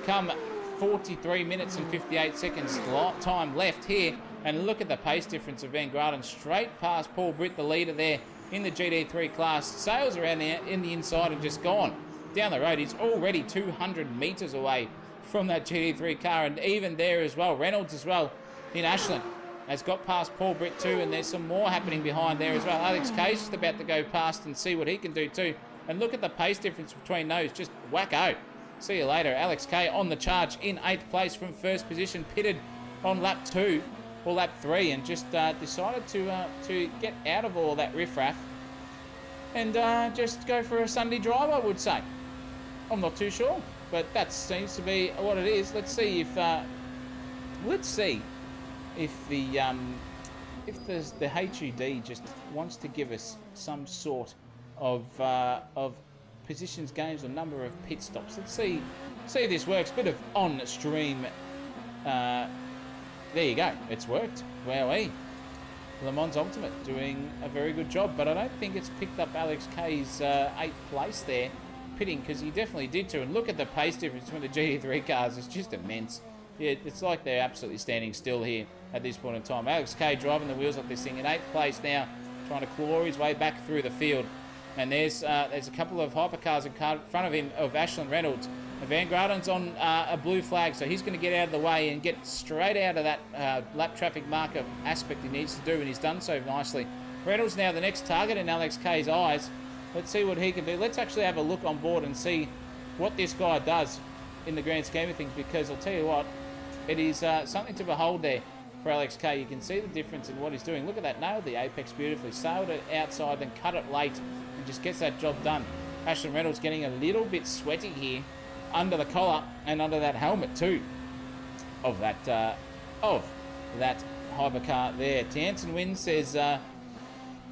come 43 minutes and 58 seconds time left here. And look at the pace difference of Van Graden straight past Paul Britt, the leader there in the GT3 class. Sails around there in the inside and just gone down the road. He's already 200 metres away from that GT3 car, and even there as well, Reynolds as well in Ashland has got past Paul Britt too, and there's some more happening behind there as well. Alex Kay's just about to go past and see what he can do too. And look at the pace difference between those, just wacko. See you later. Alex Kay on the charge in 8th place from first position, pitted on lap 2 or lap 3, and just decided to get out of all that riffraff and just go for a Sunday drive, I would say. I'm not too sure, but that seems to be what it is. Let's see if the HUD just wants to give us some sort of positions games or number of pit stops. Let's see if this works. Bit of on stream. There you go. It's worked. Wowee. Le Mans Ultimate doing a very good job, but I don't think it's picked up Alex Kay's 8th place there, pitting, because he definitely did too. And look at the pace difference between the GT3 cars. It's just immense. Yeah, it's like they're absolutely standing still here at this point in time. Alex Kay driving the wheels off this thing in 8th place now, trying to claw his way back through the field. And there's a couple of hypercars in front of him of Ashland Reynolds. And Van Graden's on a blue flag, so he's going to get out of the way and get straight out of that lap traffic marker aspect he needs to do, and he's done so nicely. Reynolds now the next target in Alex Kay's eyes. Let's see what he can do. Let's actually have a look on board and see what this guy does in the grand scheme of things, because I'll tell you what, it is something to behold there for Alex Kay. You can see the difference in what he's doing. Look at that, nailed the apex beautifully, sailed it outside, then cut it late, and just gets that job done. Ashton Reynolds getting a little bit sweaty here under the collar and under that helmet too of that hypercar there. Tansen wins, says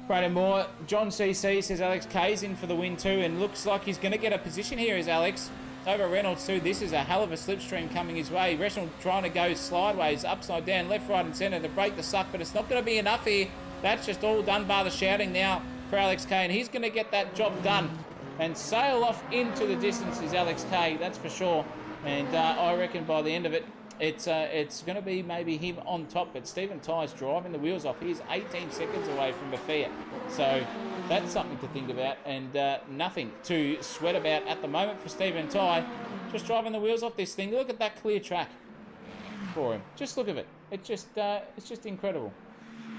Brandon Moore. John CC says Alex Kay's in for the win too, and looks like he's going to get a position here as Alex over Reynolds too. This is a hell of a slipstream coming his way. Reynolds trying to go sideways, upside down, left, right and centre to break the suck, but it's not going to be enough here. That's just all done by the shouting now for Alex Kay, and he's going to get that job done and sail off into the distance is Alex Kay, that's for sure. And I reckon by the end of it, it's going to be maybe him on top. But Stephen Ty's driving the wheels off. He's 18 seconds away from Bafia. So that's something to think about, and nothing to sweat about at the moment for Stephen Ty. Just driving the wheels off this thing. Look at that clear track for him. Just look at it. It's just incredible.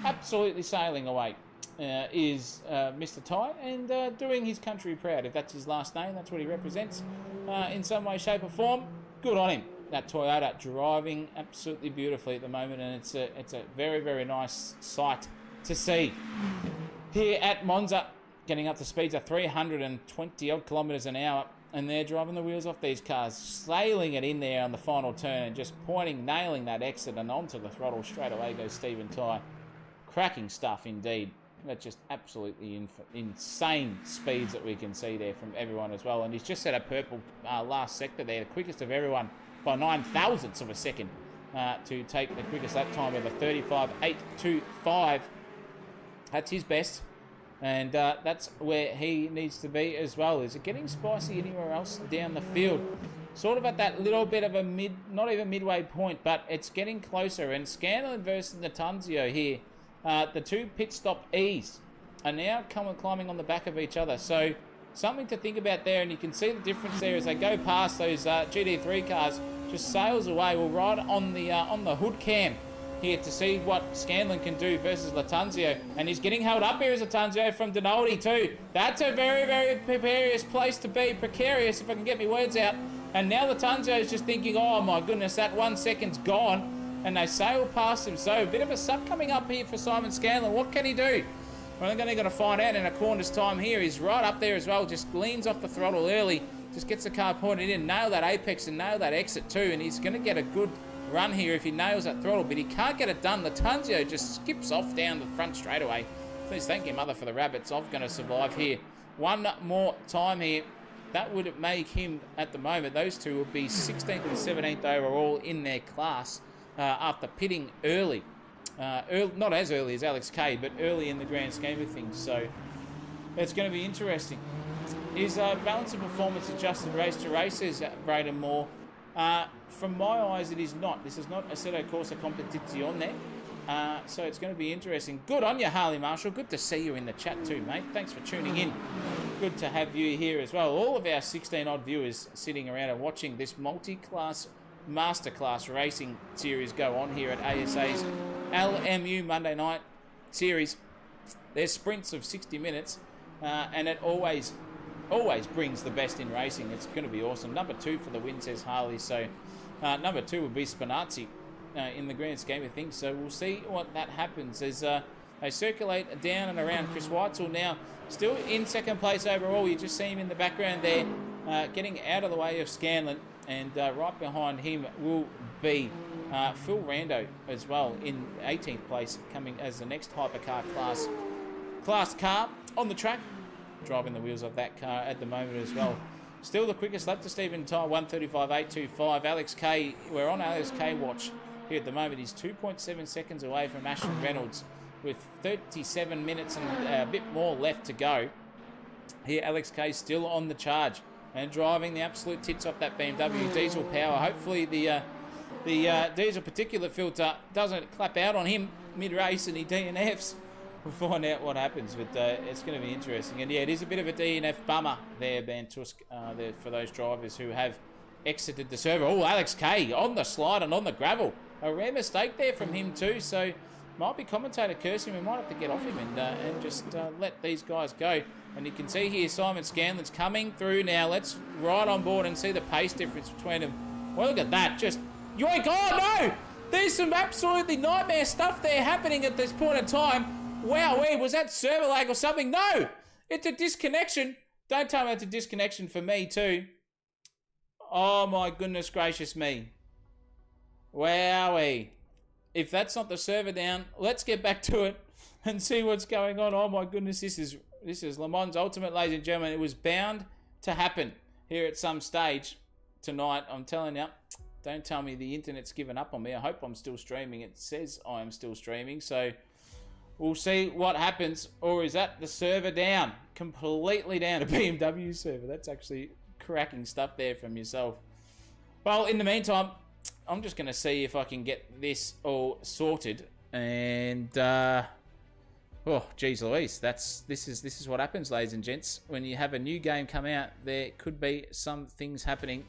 Absolutely sailing away. Is Mr. Ty, and doing his country proud. If that's his last name, that's what he represents in some way, shape or form. Good on him. That Toyota driving absolutely beautifully at the moment, and it's a very, very nice sight to see. Here at Monza, getting up to speeds of 320 odd kilometres an hour, and they're driving the wheels off these cars, sailing it in there on the final turn and just nailing that exit, and onto the throttle straight away goes Stephen Ty. Cracking stuff indeed. That's just absolutely insane speeds that we can see there from everyone as well. And he's just set a purple last sector there, the quickest of everyone by 9 thousandths of a second to take the quickest lap time of a 35.825. That's his best. And that's where he needs to be as well. Is it getting spicy anywhere else down the field? Sort of at that little bit of a not even midway point, but it's getting closer. And Scanlon versus Natanzio here. The two pit stop E's are now climbing on the back of each other. So something to think about there, and you can see the difference there as they go past those GT3 cars. Just sails away. We'll ride on the hood cam here to see what Scanlon can do versus Latanzio. And he's getting held up here as Latanzio from Denaldi too. That's a very, very precarious place to be. Precarious, if I can get my words out. And now Latanzio is just thinking, oh my goodness, that 1 second's gone. And they sail past him. So a bit of a suck coming up here for Simon Scanlon. What can he do? Well, I'm going to find out in a corner's time here. He's right up there as well. Just leans off the throttle early. Just gets the car pointed in. Nail that apex and nail that exit too. And he's going to get a good run here if he nails that throttle. But he can't get it done. Latanzio just skips off down the front straightaway. Please thank your mother for the rabbits. I'm going to survive here. One more time here. That would make him, at the moment, those two would be 16th and 17th overall in their class after pitting early. Not as early as Alex K, but early in the grand scheme of things. So it's going to be interesting. Is balance and performance adjusted race to race, says Braden Moore. From my eyes, it is not. This is not Assetto Corsa Competizione. So it's going to be interesting. Good on you, Harley Marshall. Good to see you in the chat too, mate. Thanks for tuning in. Good to have you here as well. All of our 16-odd viewers sitting around and watching this multi-class masterclass racing series go on here at ASA's LMU Monday night series. There's sprints of 60 minutes, and it always brings the best in racing. It's going to be awesome. Number 2 for the win, says Harley. So number 2 would be Spinazzi in the grand scheme of things. So we'll see what that happens as they circulate down and around. Chris Weitzel now still in second place overall. You just see him in the background there, getting out of the way of Scanlon. And right behind him will be Phil Rando as well in 18th place, coming as the next hypercar class car on the track, driving the wheels of that car at the moment as well. Still the quickest lap to Stephen Tyre, 1:35.825. Alex K, we're on Alex K watch here at the moment. He's 2.7 seconds away from Ashton Reynolds with 37 minutes and a bit more left to go. Here Alex K still on the charge and driving the absolute tits off that BMW diesel power. Hopefully the diesel particulate filter doesn't clap out on him mid-race and he DNFs. We'll find out what happens, but it's going to be interesting. And yeah, it is a bit of a DNF bummer there, Van Tusk, there for those drivers who have exited the server. Oh, Alex K on the slide and on the gravel. A rare mistake there from him too, so might be commentator cursing. We might have to get off him and just let these guys go. And you can see here Simon Scanlon's coming through now. Let's ride on board and see the pace difference between them. Well, look at that. Just yoink. Oh, no! There's some absolutely nightmare stuff there happening at this point in time. Wow, was that server lag or something? No! It's a disconnection. Don't tell me it's a disconnection for me too. Oh my goodness gracious me. Wowee. If that's not the server down, let's get back to it and see what's going on. Oh my goodness, this is Le Mans Ultimate, ladies and gentlemen. It was bound to happen here at some stage tonight. I'm telling you, don't tell me the internet's given up on me. I hope I'm still streaming. It says I am still streaming, so we'll see what happens. Or is that the server down? Completely down, a BMW server. That's actually cracking stuff there from yourself. Well, in the meantime, I'm just going to see if I can get this all sorted. And, oh, geez Louise, this is what happens, ladies and gents. When you have a new game come out, there could be some things happening.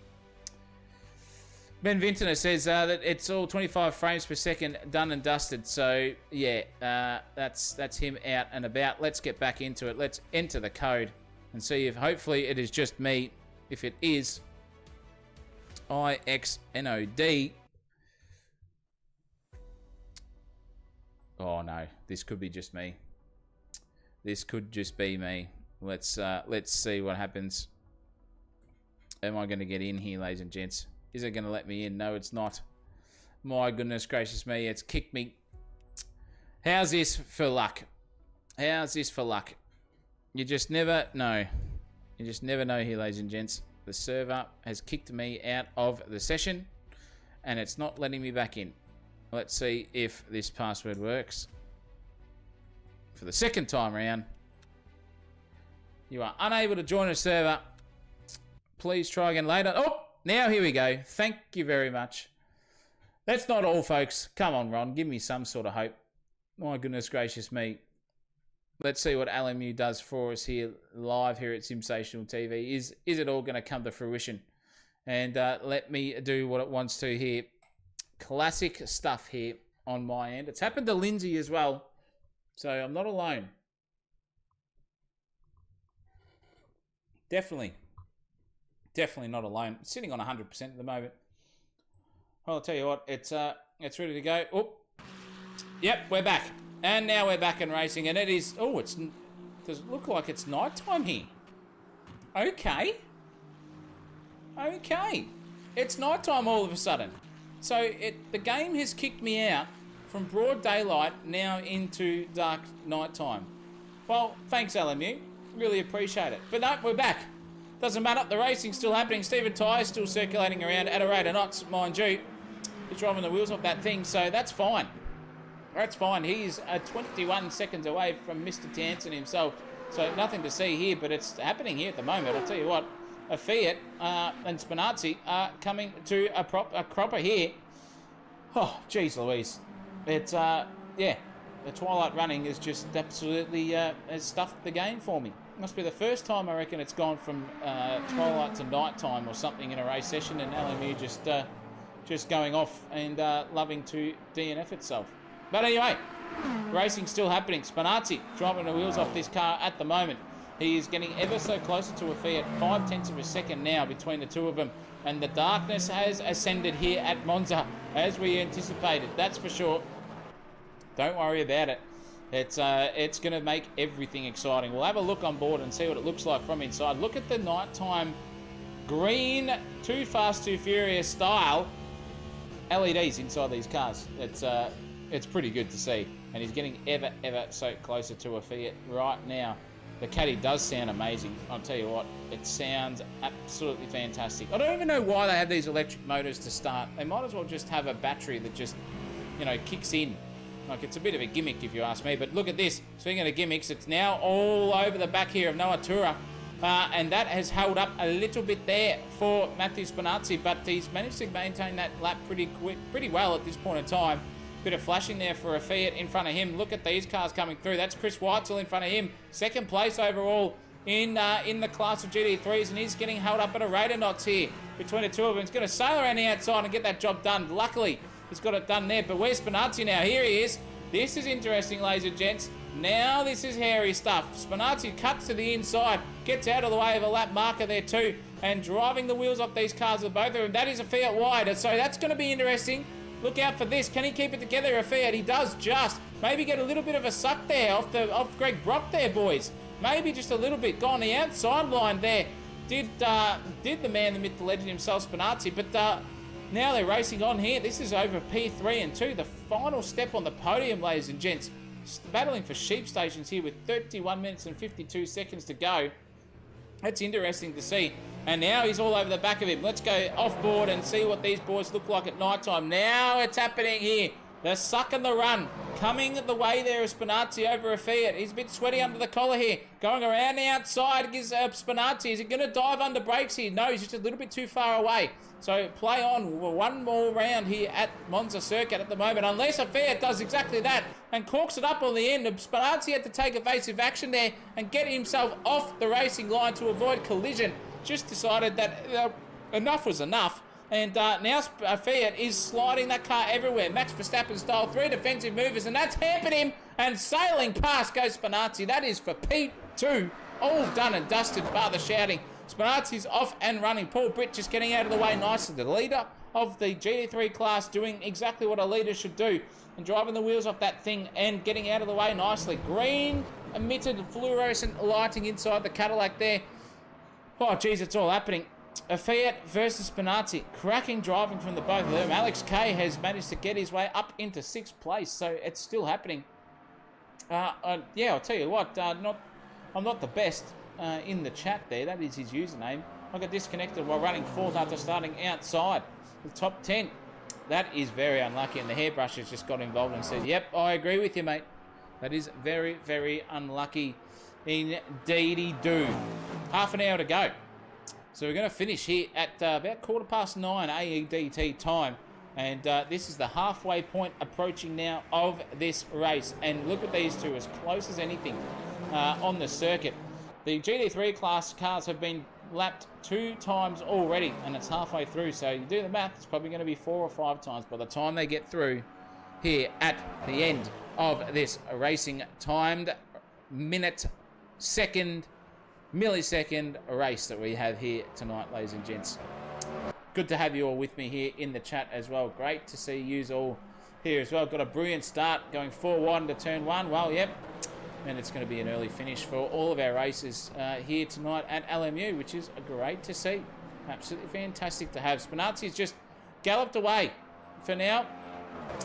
Ben Vintner says that it's all 25 frames per second, done and dusted. So, yeah, that's him out and about. Let's get back into it. Let's enter the code and see if hopefully it is just me. If it is, IXNOD. Oh, no. This could be just me. This could just be me. Let's see what happens. Am I going to get in here, ladies and gents? Is it going to let me in? No, it's not. My goodness gracious me, it's kicked me. How's this for luck? How's this for luck? You just never know. You just never know here, ladies and gents. The server has kicked me out of the session, and it's not letting me back in. Let's see if this password works. For the second time around, you are unable to join a server. Please try again later. Oh! Now, here we go. Thank you very much. That's not all, folks. Come on, Ron. Give me some sort of hope. My goodness gracious me. Let's see what LMU does for us here, live here at SimSational TV. Is it all going to come to fruition? And let me do what it wants to here. Classic stuff here on my end. It's happened to Lindsay as well. So I'm not alone. Definitely not alone. Sitting on 100% at the moment. Well, I'll tell you what, it's ready to go. Oh, yep, we're back, and now we're back in racing, and it is. Oh, does it look like it's night time here? Okay, it's night time all of a sudden. So the game has kicked me out from broad daylight now into dark night time. Well, thanks, LMU. Really appreciate it. But no, we're back. Doesn't matter. The racing's still happening. Stephen Tyre's still circulating around at a rate of knots, mind you. He's driving the wheels off that thing, so that's fine. That's fine. He's 21 seconds away from Mr. Tansen himself. So nothing to see here, but it's happening here at the moment. I'll tell you what, a Fiat and Spinazzi are coming to a cropper here. Oh, geez Louise. It's, yeah, the twilight running is just absolutely has stuffed the game for me. Must be the first time I reckon it's gone from twilight to night time or something in a race session, and LMU just going off and loving to DNF itself. But anyway, racing's still happening. Spinazzi driving the wheels off this car at the moment. He is getting ever so closer to a Fiat, 0.5 of a second now between the two of them. And the darkness has ascended here at Monza, as we anticipated, that's for sure. Don't worry about it. It's going to make everything exciting. We'll have a look on board and see what it looks like from inside. Look at the nighttime green, Too Fast, Too Furious style LEDs inside these cars. It's pretty good to see. And he's getting ever so closer to a Fiat right now. The Caddy does sound amazing. I'll tell you what, it sounds absolutely fantastic. I don't even know why they have these electric motors to start. They might as well just have a battery that just, you know, kicks in. Like, it's a bit of a gimmick if you ask me. But look at this. Speaking of gimmicks, it's now all over the back here of Noah Tura. And that has held up a little bit there for Matthew Spinazzi. But he's managed to maintain that lap pretty well at this point in time. Bit of flashing there for a Fiat in front of him. Look at these cars coming through. That's Chris Weitzel in front of him. Second place overall in the class of GT3s, and he's getting held up at a rate of knots here between the two of them. He's going to sail around the outside and get that job done. Luckily, he's got it done there. But where's Spinazzi now? Here he is. This is interesting, ladies and gents. Now this is hairy stuff. Spinazzi cuts to the inside, gets out of the way of a lap marker there too, and driving the wheels off these cars with both of them. That is a Fiat wide, so that's going to be interesting. Look out for this. Can he keep it together, a Fiat? He does just. Maybe get a little bit of a suck there off Greg Brock there, boys. Maybe just a little bit. Gone the outside line there. Did the man, the myth, the legend himself, Spinazzi. But now they're racing on here. This is over P3 and 2. The final step on the podium, ladies and gents. Battling for sheep stations here with 31 minutes and 52 seconds to go. That's interesting to see. And now he's all over the back of him. Let's go off board and see what these boys look like at night time. Now it's happening here. They're sucking the run. Coming the way there is Spinazzi over a Fiat. He's a bit sweaty under the collar here. Going around the outside gives Spinazzi. Is he going to dive under brakes here? No, he's just a little bit too far away. So play on. One more round here at Monza Circuit at the moment. Unless a Fiat does exactly that and corks it up on the end. Spinazzi had to take evasive action there and get himself off the racing line to avoid collision. Just decided that enough was enough. And now Fiat is sliding that car everywhere. Max Verstappen style, 3 defensive movers, and that's hampered him. And sailing past goes Spinazzi. That is for P2. All done and dusted, bar the shouting. Spinazzi's off and running. Paul Britt just getting out of the way nicely. The leader of the GT3 class doing exactly what a leader should do. And driving the wheels off that thing and getting out of the way nicely. Green emitted fluorescent lighting inside the Cadillac there. Oh, geez, it's all happening. A Fiat versus Spinazzi. Cracking driving from the both of them. Alex Kay has managed to get his way up into 6th place, so it's still happening. Yeah, I'll tell you what, I'm not the best in the chat there. That is his username. I got disconnected while running 4th after starting outside the top 10. That is very unlucky, and the hairbrush has just got involved and said, yep, I agree with you, mate. That is very, very unlucky indeedy-do. Half an hour to go. So we're going to finish here at about 9:15 AEDT time. And this is the halfway point approaching now of this race. And look at these two, as close as anything on the circuit. The GT3 class cars have been lapped 2 times already, and it's halfway through. So you do the math, it's probably going to be 4 or 5 times by the time they get through here at the end of this racing timed minute, second, millisecond race that we have here tonight, ladies and gents. Good to have you all with me here in the chat as well. Great to see you all here as well. Got a brilliant start going 4-1 to turn 1. Well, yep. And it's going to be an early finish for all of our races here tonight at LMU, which is great to see. Absolutely fantastic to have. Spinazzi's just galloped away for now.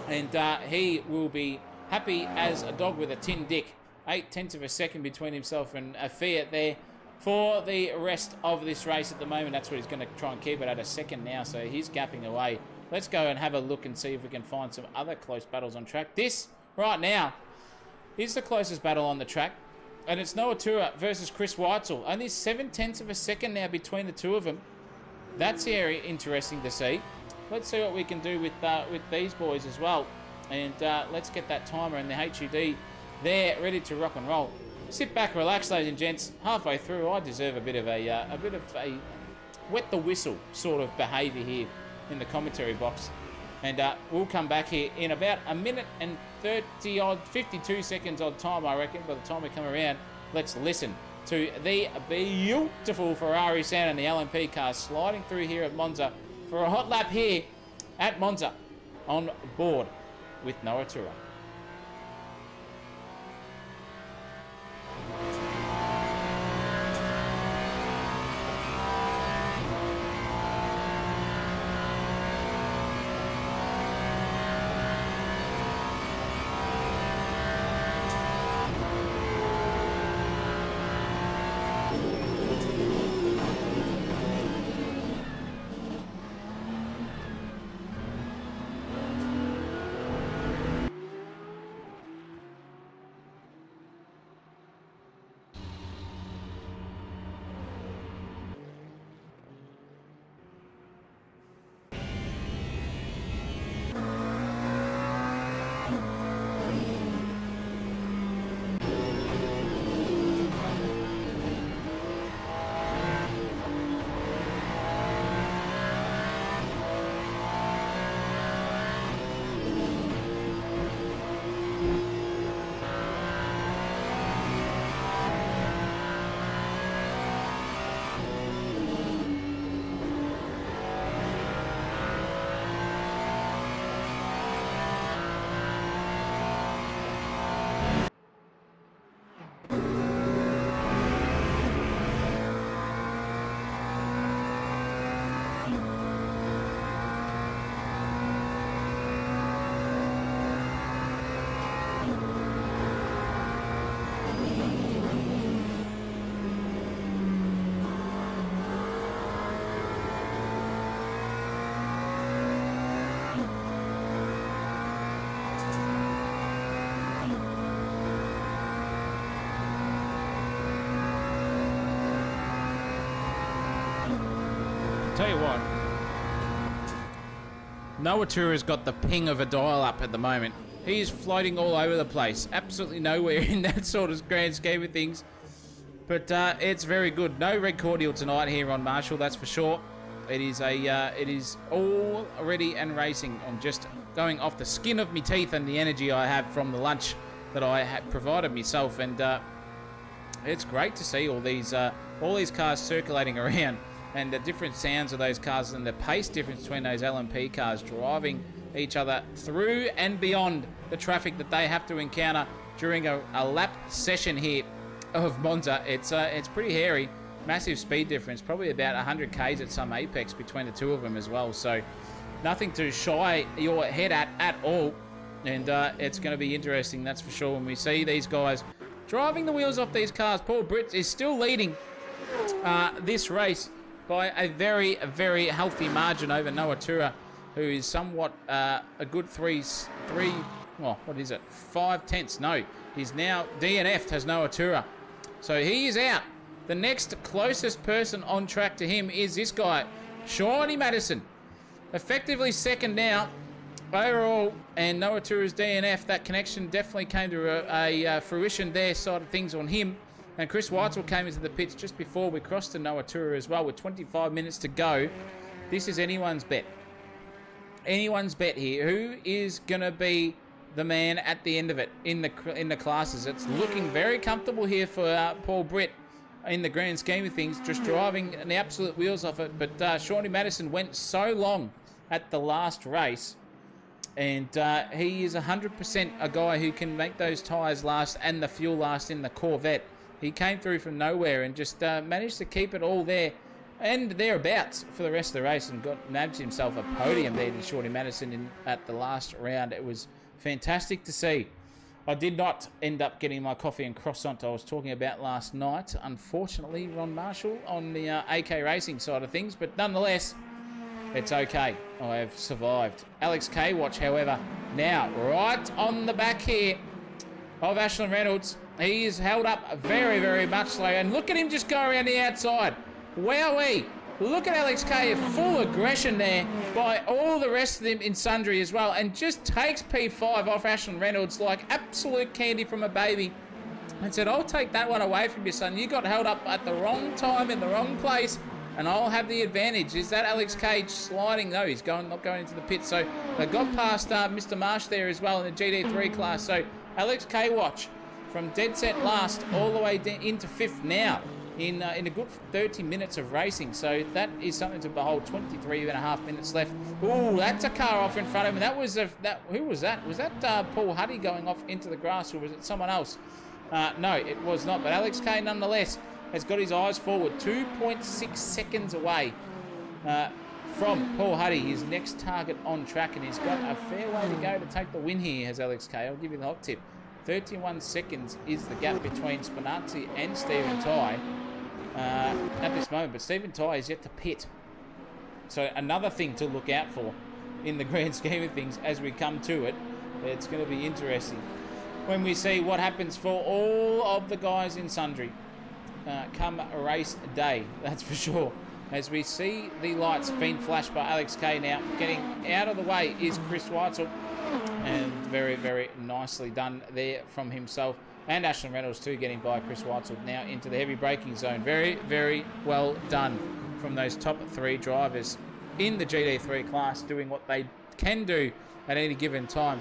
And he will be happy as a dog with a tin dick 8/10 of a second between himself and Fiat there for the rest of this race at the moment. That's what he's going to try and keep it at a second now, so he's gapping away. Let's go and have a look and see if we can find some other close battles on track. This, right now, is the closest battle on the track, and it's Noah Tura versus Chris Weitzel. Only 7/10 of a second now between the two of them. That's very interesting to see. Let's see what we can do with these boys as well. And let's get that timer and the HUD there ready to rock and roll. Sit back, relax, ladies and gents. Halfway through, I deserve a bit of a wet the whistle sort of behaviour here in the commentary box. And we'll come back here in about a minute and 30 odd, 52 seconds odd time, I reckon, by the time we come around. Let's listen to the beautiful Ferrari sound and the LMP cars sliding through here at Monza for a hot lap here at Monza on board with Noah Tura. Tell you what, Noah Tura's got the ping of a dial up at the moment. He's floating all over the place, absolutely nowhere in that sort of grand scheme of things. But it's very good. No red cordial tonight here on Marshall, that's for sure. It is all ready and racing. I'm just going off the skin of my teeth and the energy I have from the lunch that I had provided myself, and it's great to see all these cars circulating around. And the different sounds of those cars and the pace difference between those LMP cars driving each other through and beyond the traffic that they have to encounter during a lap session here of Monza. It's pretty hairy. Massive speed difference, probably about 100 k's at some apex between the two of them as well. So nothing to shy your head at all. And it's going to be interesting, that's for sure, when we see these guys driving the wheels off these cars. Paul Britt is still leading this race by a very, very healthy margin over Noah Tura, who is somewhat a good 5/10. No, he's now DNF'd, has Noah Tura. So he is out. The next closest person on track to him is this guy, Shawnee Madison. Effectively second now overall, and Noah Tura's DNF. That connection definitely came to a fruition there, side of things on him. And Chris Weitzel came into the pits just before we crossed to Noah Tura as well, with 25 minutes to go. This is anyone's bet. Anyone's bet here. Who is going to be the man at the end of it in the classes? It's looking very comfortable here for Paul Britt in the grand scheme of things, just driving the absolute wheels off it. But Shawnee Madison went so long at the last race, and he is 100% a guy who can make those tyres last and the fuel last in the Corvette. He came through from nowhere and just managed to keep it all there and thereabouts for the rest of the race, and nabbed himself a podium there to Shawnee Madison at the last round. It was fantastic to see. I did not end up getting my coffee and croissant I was talking about last night. Unfortunately, Ron Marshall on the AK Racing side of things. But nonetheless, it's okay. I have survived. Alex K. Watch, however, now right on the back here of Ashland Reynolds. He is held up very, very much slow. And look at him just go around the outside. Wowee. Look at Alex K. Full aggression there by all the rest of them in sundry as well. And just takes P5 off Ashland Reynolds like absolute candy from a baby. And said, I'll take that one away from you, son. You got held up at the wrong time in the wrong place. And I'll have the advantage. Is that Alex Cage sliding? No, he's not going into the pit. So they got past Mr. Marsh there as well in the GD3 class. So Alex K. Watch from dead set last all the way into 5th now in a good 30 minutes of racing. So that is something to behold. 23.5 minutes left. Ooh, that's a car off in front of him. That was who was that? Was that Paul Huddy going off into the grass, or was it someone else? No, it was not. But Alex K. nonetheless has got his eyes forward, 2.6 seconds away from Paul Huddy, his next target on track, and he's got a fair way to go to take the win here, has Alex K. I'll give you the hot tip. 31 seconds is the gap between Spinazzi and Stephen Ty at this moment, but Stephen Ty is yet to pit. So another thing to look out for in the grand scheme of things as we come to it. It's going to be interesting when we see what happens for all of the guys in sundry come race day, that's for sure. As we see the lights being flashed by Alex K now, getting out of the way is Chris Weitzel, and very, very nicely done there from himself. And Ashland Reynolds too, getting by Chris Weitzel now into the heavy braking zone. Very, very well done from those top 3 drivers in the GD3 class, doing what they can do at any given time.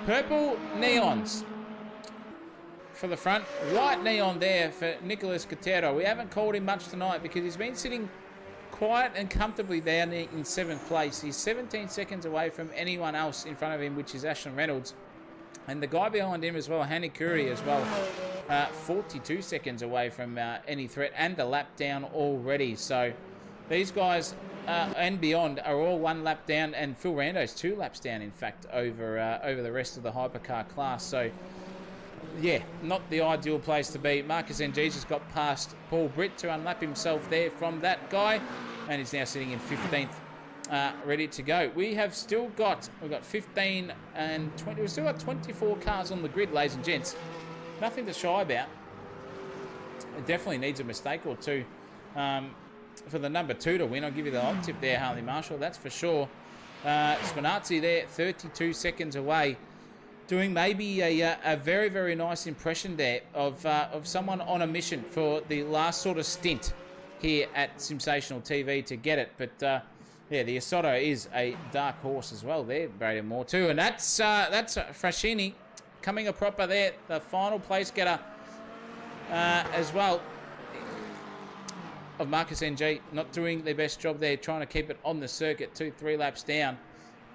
Purple neons for the front, white neon there for Nicolas Cotero. We haven't called him much tonight because he's been sitting quiet and comfortably down there in 7th place. He's 17 seconds away from anyone else in front of him, which is Ashland Reynolds. And the guy behind him as well, Hanny Curry as well, 42 seconds away from any threat, and a lap down already. So these guys and beyond are all 1 lap down, and Phil Rando's 2 laps down, in fact, over the rest of the hypercar class. So yeah, not the ideal place to be. Marcus NG just got past Paul Britt to unlap himself there from that guy, and he's now sitting in 15th, ready to go. We've got 15 and 20. We've still got 24 cars on the grid, ladies and gents. Nothing to shy about. It definitely needs a mistake or two for the number 2 to win. I'll give you the hot tip there, Harley Marshall, that's for sure. Spinazzi there, 32 seconds away, doing maybe a very, very nice impression there of someone on a mission for the last sort of stint here at SimSational TV to get it. But yeah, the Asotto is a dark horse as well there, Braden Moore too. And that's Fraschini coming a proper there, the final place getter as well of Marcus NG. Not doing their best job there, trying to keep it on the circuit, 2-3 laps down.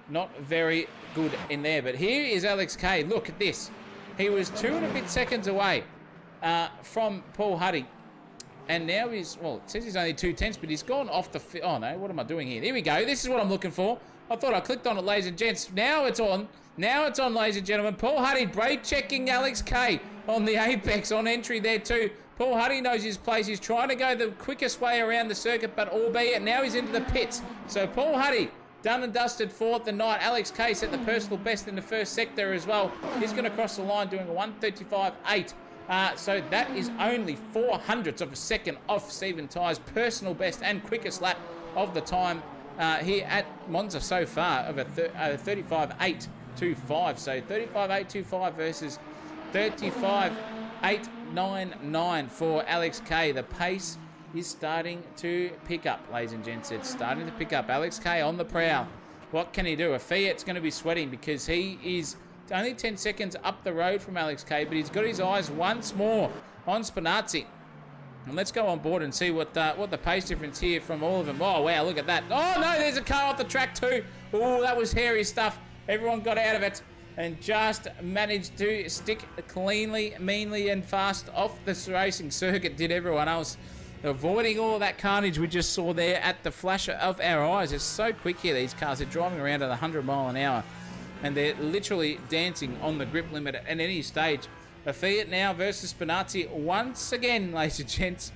Not very good in there. But here is Alex K. Look at this. He was 2 and a bit seconds away from Paul Huddy. And now he's, well, it says he's only 2/10, but he's gone off the... Oh, no, what am I doing here? There we go. This is what I'm looking for. I thought I clicked on it, ladies and gents. Now it's on. Now it's on, ladies and gentlemen. Paul Huddy brake checking Alex K on the apex on entry there too. Paul Huddy knows his place. He's trying to go the quickest way around the circuit, but albeit now he's into the pits. So Paul Huddy, done and dusted for the night. Alex K set the personal best in the first sector as well. He's going to cross the line doing a 1:35.8. So that is only 0.04 of a second off Stephen Ty's personal best and quickest lap of the time here at Monza so far of a 35.825. So 35.825 versus 35.899 for Alex K. The pace is starting to pick up, ladies and gents. It's starting to pick up. Alex K on the prowl. What can he do? A Fiat's going to be sweating because he is only 10 seconds up the road from Alex K, but he's got his eyes once more on Spinazzi. And let's go on board and see what the pace difference here from all of them. Oh, wow, look at that. Oh, no, there's a car off the track too. Oh, that was hairy stuff. Everyone got out of it and just managed to stick cleanly, meanly, and fast off the racing circuit, did everyone else. Avoiding all of that carnage we just saw there at the flash of our eyes. It's so quick here, these cars. They're driving around at 100 mile an hour. and they're literally dancing on the grip limit at any stage. A Fiat now versus Spinazzi once again, ladies and gents.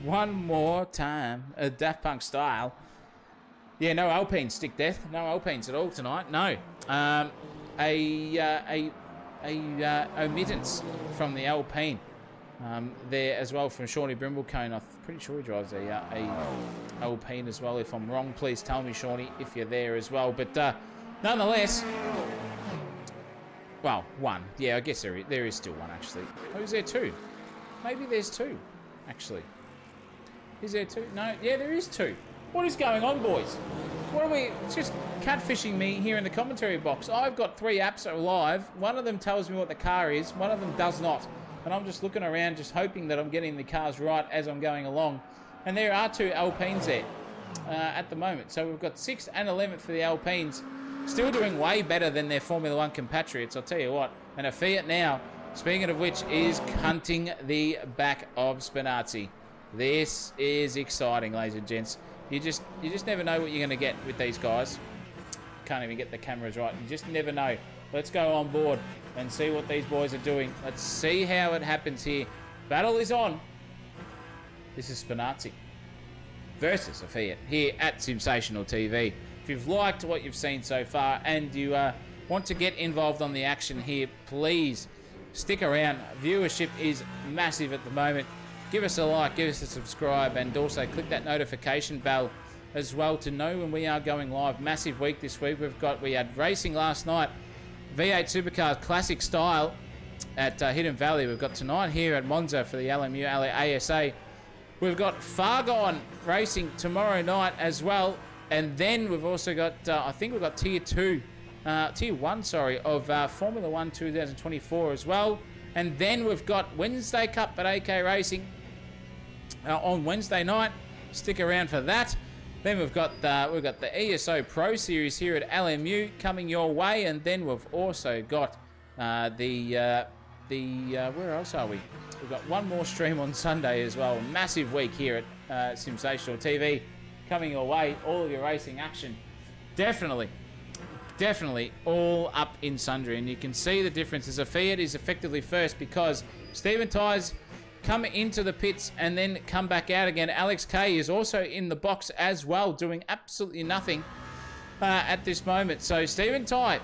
One more time, a Daft Punk style. Yeah, no Alpine stick death. No Alpines at all tonight. No. A omittance from the Alpine. There as well from Shawnee Brimblecone. I'm pretty sure he drives a Alpine as well. If I'm wrong, please tell me, Shawnee, if you're there as well. But nonetheless, well, one. Yeah, I guess there is still one, actually. Oh, is there two? Maybe there's two, actually. Is there two? No, yeah, there is two. What is going on, boys? What are we... It's just catfishing me here in the commentary box. I've got 3 apps live. One of them tells me what the car is. One of them does not. And I'm just looking around, just hoping that I'm getting the cars right as I'm going along. And there are 2 Alpines there at the moment. So we've got 6th and 11th for the Alpines. Still doing way better than their Formula 1 compatriots, I'll tell you what. And a Fiat now, speaking of which, is hunting the back of Spinazzi. This is exciting, ladies and gents. You just never know what you're going to get with these guys. Can't even get the cameras right. You just never know. Let's go on board and see what these boys are doing. Let's see how it happens here. Battle is on. This is Spinazzi versus a Fiat here at SimSational TV. If you've liked what you've seen so far and you want to get involved on the action here, please stick around. Viewership is massive at the moment. Give us a like, give us a subscribe, and also click that notification bell as well to know when we are going live. Massive week this week. We had racing last night, V8 Supercars Classic Style at Hidden Valley. We've got tonight here at Monza for the LMU ASA. We've got Far Gone racing tomorrow night as well, and then we've also got I think we've got Tier 1, sorry, of Formula 1 2024 as well, and then we've got Wednesday Cup at AK Racing. On Wednesday night, stick around for that. Then we've got the ESO Pro Series here at LMU coming your way, and then we've also got where else are we? We've got one more stream on Sunday as well. Massive week here at SimSational TV coming your way. All of your racing action, definitely all up in sundry, and you can see the differences. A Fiat is effectively first because Stephen Tyres come into the pits and then come back out again. Alex K is also in the box as well, doing absolutely nothing at this moment. So Stephen Ty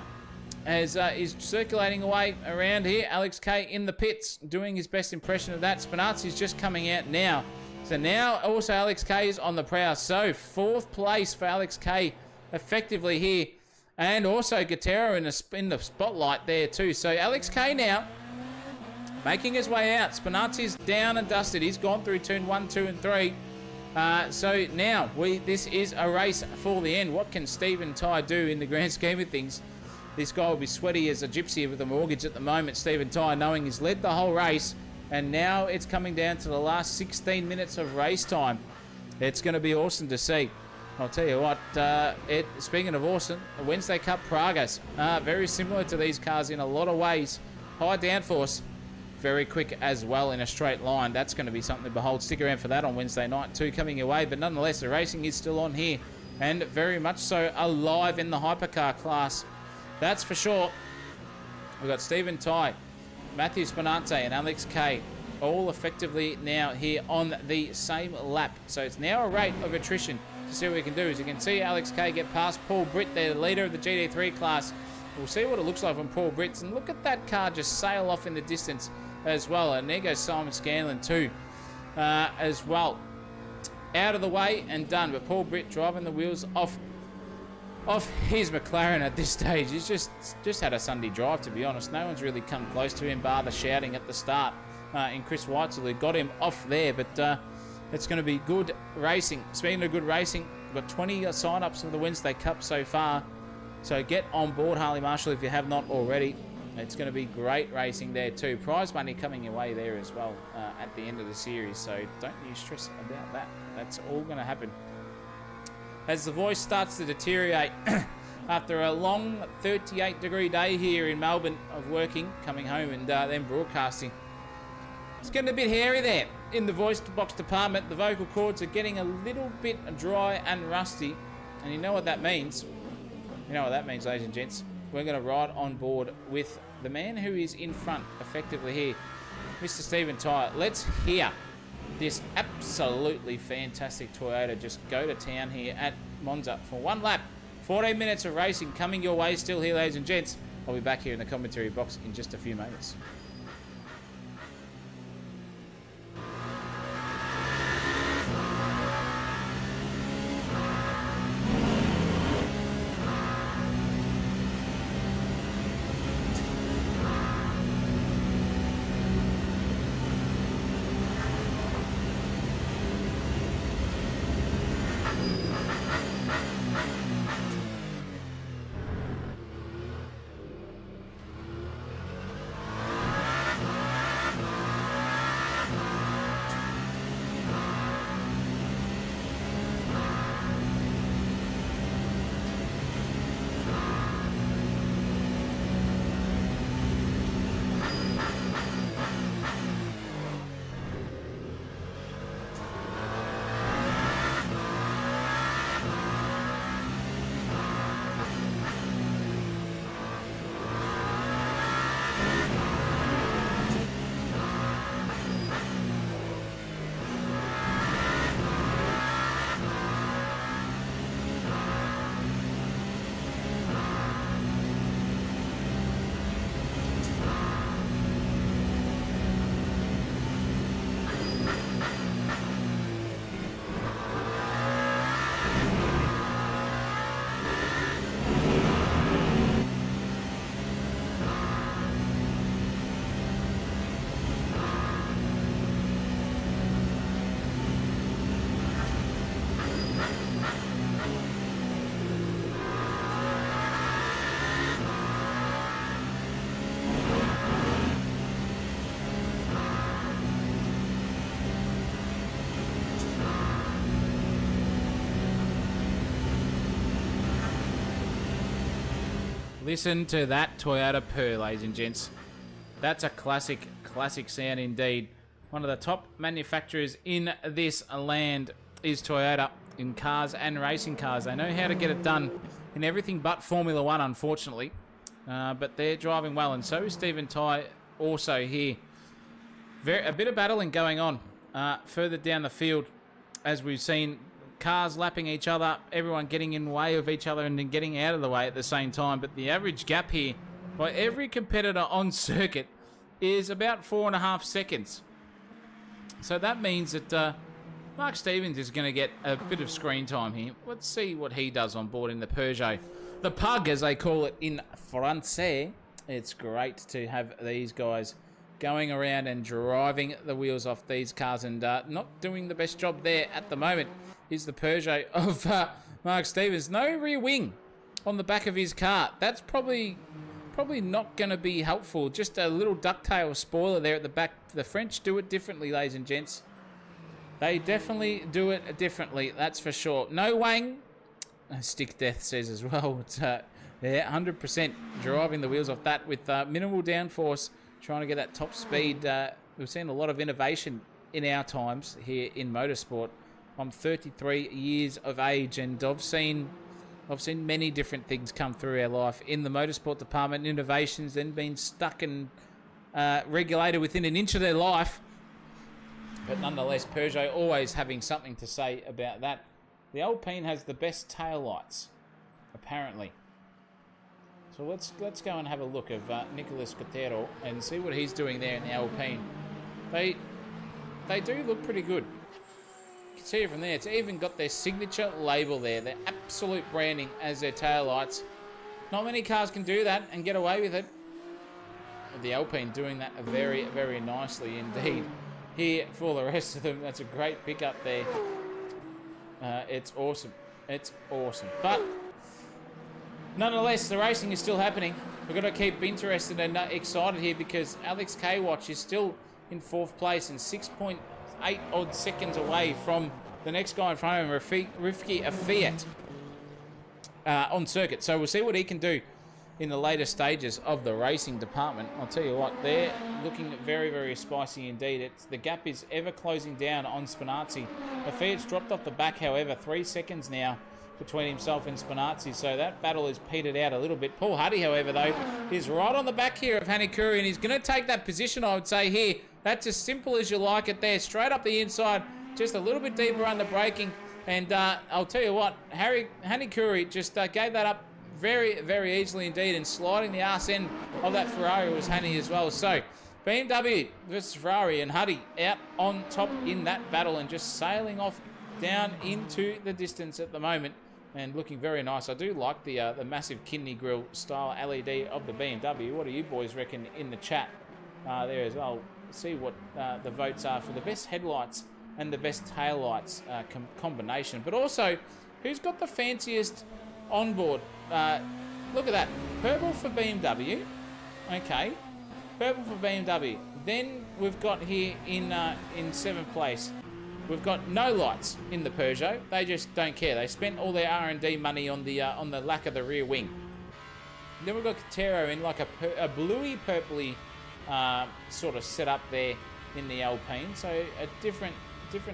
is circulating away around here. Alex K in the pits, doing his best impression of that. Spinazzi is just coming out now. So now also Alex K is on the prowl. So 4th place for Alex K effectively here. And also Gutierrez in the spotlight there too. So Alex K now making his way out. Spinazzi's down and dusted. He's gone through turn 1, 2, and 3. So now this is a race for the end. What can Stephen Ty do in the grand scheme of things? This guy will be sweaty as a gypsy with a mortgage at the moment. Stephen Ty, knowing he's led the whole race, and now it's coming down to the last 16 minutes of race time. It's going to be awesome to see. I'll tell you what, speaking of awesome, the Wednesday Cup Pragas, very similar to these cars in a lot of ways. High downforce, very quick as well in a straight line. That's going to be something to behold. Stick around for that on Wednesday night too, coming your way. But nonetheless, the racing is still on here, and very much so alive in the hypercar class. That's for sure. We've got Stephen Ty, Matthew Spinazzi, and Alex K all effectively now here on the same lap. So it's now a rate of attrition to see what we can do. As you can see, Alex K get past Paul Britt, the leader of the GT3 class. We'll see what it looks like when Paul Britt's, and look at that car just sail off in the distance as well. And there goes Simon Scanlon too as well. Out of the way and done. But Paul Britt driving the wheels off his McLaren at this stage. He's just had a Sunday drive, to be honest. No one's really come close to him, bar the shouting at the start in Chris Weitzel, who got him off there. But it's going to be good racing. Speaking of good racing, we've got 20 sign-ups for the Wednesday Cup so far. So get on board, Harley Marshall, if you have not already. It's going to be great racing there too. Prize money coming your way there as well at the end of the series. So don't you stress about that. That's all going to happen. As the voice starts to deteriorate after a long 38-degree day here in Melbourne of working, coming home and then broadcasting. It's getting a bit hairy there in the voice box department. The vocal cords are getting a little bit dry and rusty. And you know what that means. You know what that means, ladies and gents. we're going to ride on board with the man who is in front effectively here, Mr. Stephen Tyre. Let's hear this absolutely fantastic Toyota just go to town here at Monza for one lap. 14 minutes of racing coming your way still here, ladies and gents. I'll be back here in the commentary box in just a few moments. Listen to that Toyota purr, ladies and gents. That's a classic sound indeed. One of the top manufacturers in this land is Toyota in cars and racing cars. They know how to get it done in everything but Formula One, unfortunately. But they're driving well, and so is Stephen Tyre also here. A bit of battling going on further down the field, as we've seen cars lapping each other, everyone getting in the way of each other and then getting out of the way at the same time. But the average gap here by every competitor on circuit is about 4.5 seconds. So that means that Mark Stevens is going to get a bit of screen time here. Let's see what he does on board in the Peugeot. The Pug, as they call it in Francais. It's great to have these guys going around and driving the wheels off these cars, and not doing the best job there at the moment is the Peugeot of Mark Stevens. No rear wing on the back of his car. That's probably not going to be helpful. Just a little ducktail spoiler there at the back. The French do it differently, ladies and gents. They definitely do it differently, that's for sure. No wang, Stick Death says as well. It's, yeah, 100% driving the wheels off that with minimal downforce, trying to get that top speed. We've seen a lot of innovation in our times here in motorsport. I'm 33 years of age, and I've seen many different things come through our life in the motorsport department. Innovations then being stuck and regulated within an inch of their life. But nonetheless, Peugeot always having something to say about that. The Alpine has the best tail lights, apparently. So let's go and have a look of Nicolas Cotero and see what he's doing there in the Alpine. They do look pretty good. You can see it from there. It's even got their signature label there, their absolute branding as their tail lights. Not many cars can do that and get away with it. The Alpine doing that very, very nicely indeed. Here for the rest of them, that's a great pickup there. It's awesome. It's awesome. But nonetheless, the racing is still happening. We've got to keep interested and excited here, because Alex K-Watch is still in 4th place and 6.8 odd seconds away from the next guy in front of him, Rifki Afiat, on circuit. So we'll see what he can do in the later stages of the racing department. I'll tell you what, they're looking very, very spicy indeed. The gap is ever closing down on Spinazzi. Afiat's dropped off the back, however, 3 seconds now between himself and Spinazzi. So that battle is petered out a little bit. Paul Huddy, however, though, is right on the back here of Hanikuri, and he's going to take that position, I would say, here. That's as simple as you like it there. Straight up the inside, just a little bit deeper under braking. And I'll tell you what, Hanikuri just gave that up very, very easily indeed, and sliding the arse end of that Ferrari was Hani as well. So BMW versus Ferrari, and Huddy out on top in that battle and just sailing off down into the distance at the moment and looking very nice. I do like the massive kidney grill style LED of the BMW. What do you boys reckon in the chat there as well? See what the votes are for the best headlights and the best taillights combination. But also, who's got the fanciest onboard? Look at that. Purple for BMW. Okay. Purple for BMW. Then we've got here in 7th place, we've got no lights in the Peugeot. They just don't care. They spent all their R&D money on the lack of the rear wing. Then we've got Catero in like a bluey purpley sort of setup there in the Alpine. So a different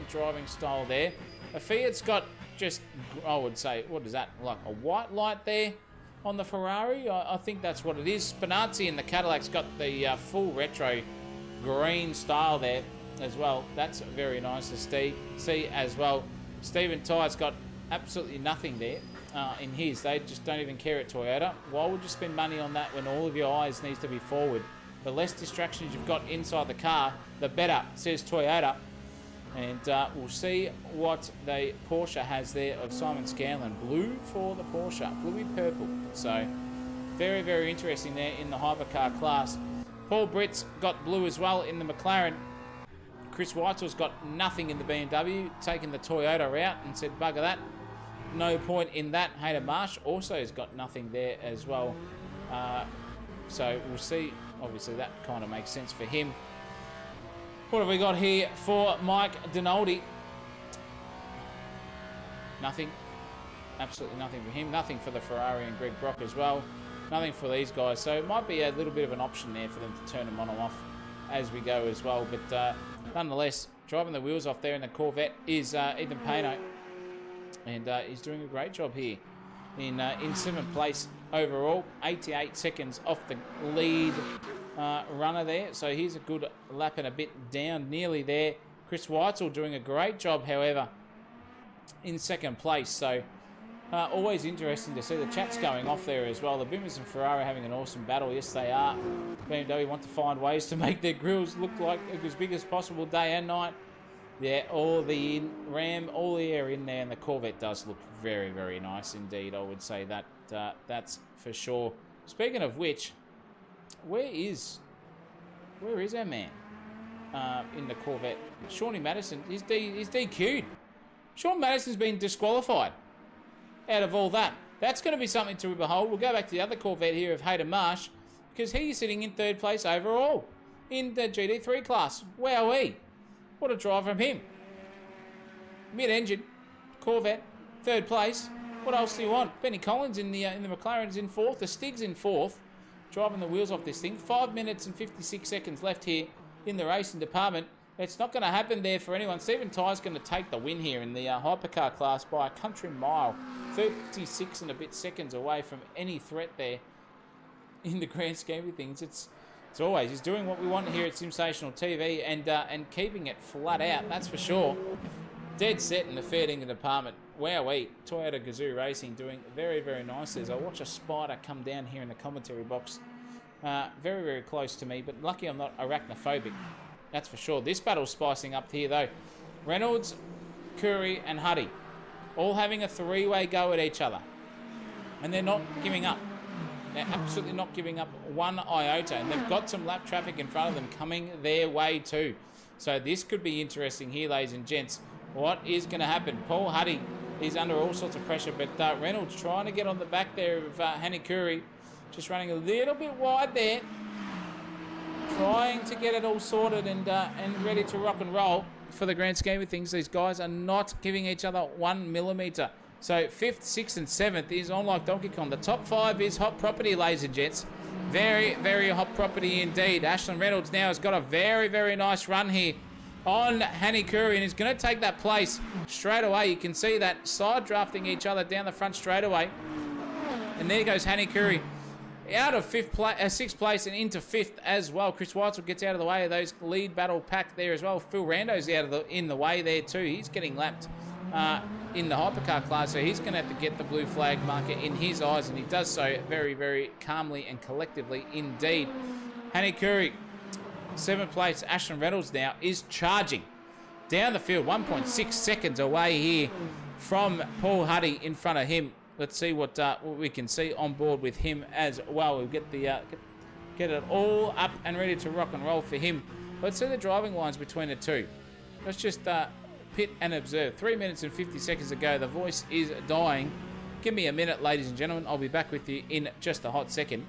driving style there. A Fiat's got just, I would say, what is that, like a white light there on the Ferrari? I think that's what it is. Spinazzi in the Cadillac's got the full retro green style there as well. That's very nice to see as well. Stephen Tyre's got absolutely nothing there in his. They just don't even care at Toyota. Why would you spend money on that when all of your eyes needs to be forward? The less distractions you've got inside the car, the better, says Toyota. And we'll see what the Porsche has there of Simon Scanlon. Blue for the Porsche, bluey purple. So very, very interesting there in the hypercar class. Paul Britt's got blue as well in the McLaren. Chris Weitzel's got nothing in the BMW, taking the Toyota route and said, bugger that. No point in that. Hayden Marsh also has got nothing there as well. So we'll see. Obviously, that kind of makes sense for him. What have we got here for Mike Dinaldi? Nothing. Absolutely nothing for him. Nothing for the Ferrari and Greg Brock as well. Nothing for these guys. So it might be a little bit of an option there for them to turn them on and off as we go as well. But nonetheless, driving the wheels off there in the Corvette is Ethan Payno. And he's doing a great job here in 7th place overall. 88 seconds off the lead runner there. So he's a good lap and a bit down, nearly there. Chris Weitzel doing a great job, however, in 2nd place. So always interesting to see the chats going off there as well. The Bimmers and Ferrari having an awesome battle. Yes, they are. BMW want to find ways to make their grills look like as big as possible day and night. Yeah, all the Ram, all the air in there, and the Corvette does look very, very nice indeed. I would say that that's for sure. Speaking of which, where is our man in the Corvette? Shawnee Madison. He's DQ'd. Sean Madison's been disqualified out of all that. That's going to be something to behold. We'll go back to the other Corvette here of Hayden Marsh, because he's sitting in 3rd place overall in the GT3 class. Wowee. What a drive from him. Mid-engine, Corvette, 3rd place. What else do you want? Benny Collins in the McLaren is in 4th. The Stig's in 4th. Driving the wheels off this thing. 5 minutes and 56 seconds left here in the racing department. It's not going to happen there for anyone. Stephen Tyre's going to take the win here in the hypercar class by a country mile. 36 and a bit seconds away from any threat there in the grand scheme of things. It's always, he's doing what we want here at SimSational TV and keeping it flat out, that's for sure. Dead set in the fair dinkum department. Wowee, Toyota Gazoo Racing doing very, very nicely. As I watch a spider come down here in the commentary box. Very, very close to me, but lucky I'm not arachnophobic. That's for sure. This battle's spicing up here, though. Reynolds, Curry, and Huddy all having a 3-way go at each other. And they're not giving up. They're absolutely not giving up one iota. And they've got some lap traffic in front of them coming their way too. So this could be interesting here, ladies and gents. What is going to happen? Paul Huddy is under all sorts of pressure, but Reynolds trying to get on the back there of Hanikuri. Just running a little bit wide there. Trying to get it all sorted and ready to rock and roll. For the grand scheme of things, these guys are not giving each other 1 millimetre. So 5th, 6th and 7th is on like Donkey Kong. The top 5 is hot property, ladies and gents. Very, very hot property indeed. Ashton Reynolds now has got a very, very nice run here on Hanikuri, and he's going to take that place straight away. You can see that side drafting each other down the front straight away. And there goes Hanikuri out of sixth place and into fifth as well. Chris Weitzel gets out of the way of those lead battle pack there as well. Phil Rando's in the way there too. He's getting lapped in the hypercar class, so he's going to have to get the blue flag marker in his eyes, and he does so very, very calmly and collectively indeed. Hanikuri, 7th place. Ashton Reynolds now is charging down the field, 1.6 seconds away here from Paul Huddy in front of him. Let's see what we can see on board with him as well. We'll get the get it all up and ready to rock and roll for him. Let's see the driving lines between the two. Let's just pit and observe. 3 minutes and 50 seconds ago. The voice is dying. Give me a minute, ladies and gentlemen. I'll be back with you in just a hot second.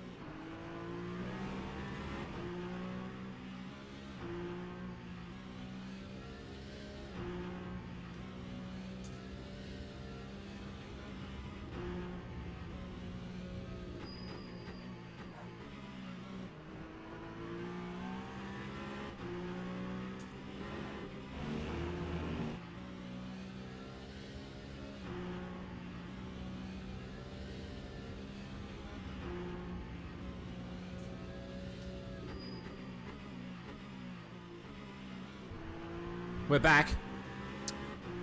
We're back.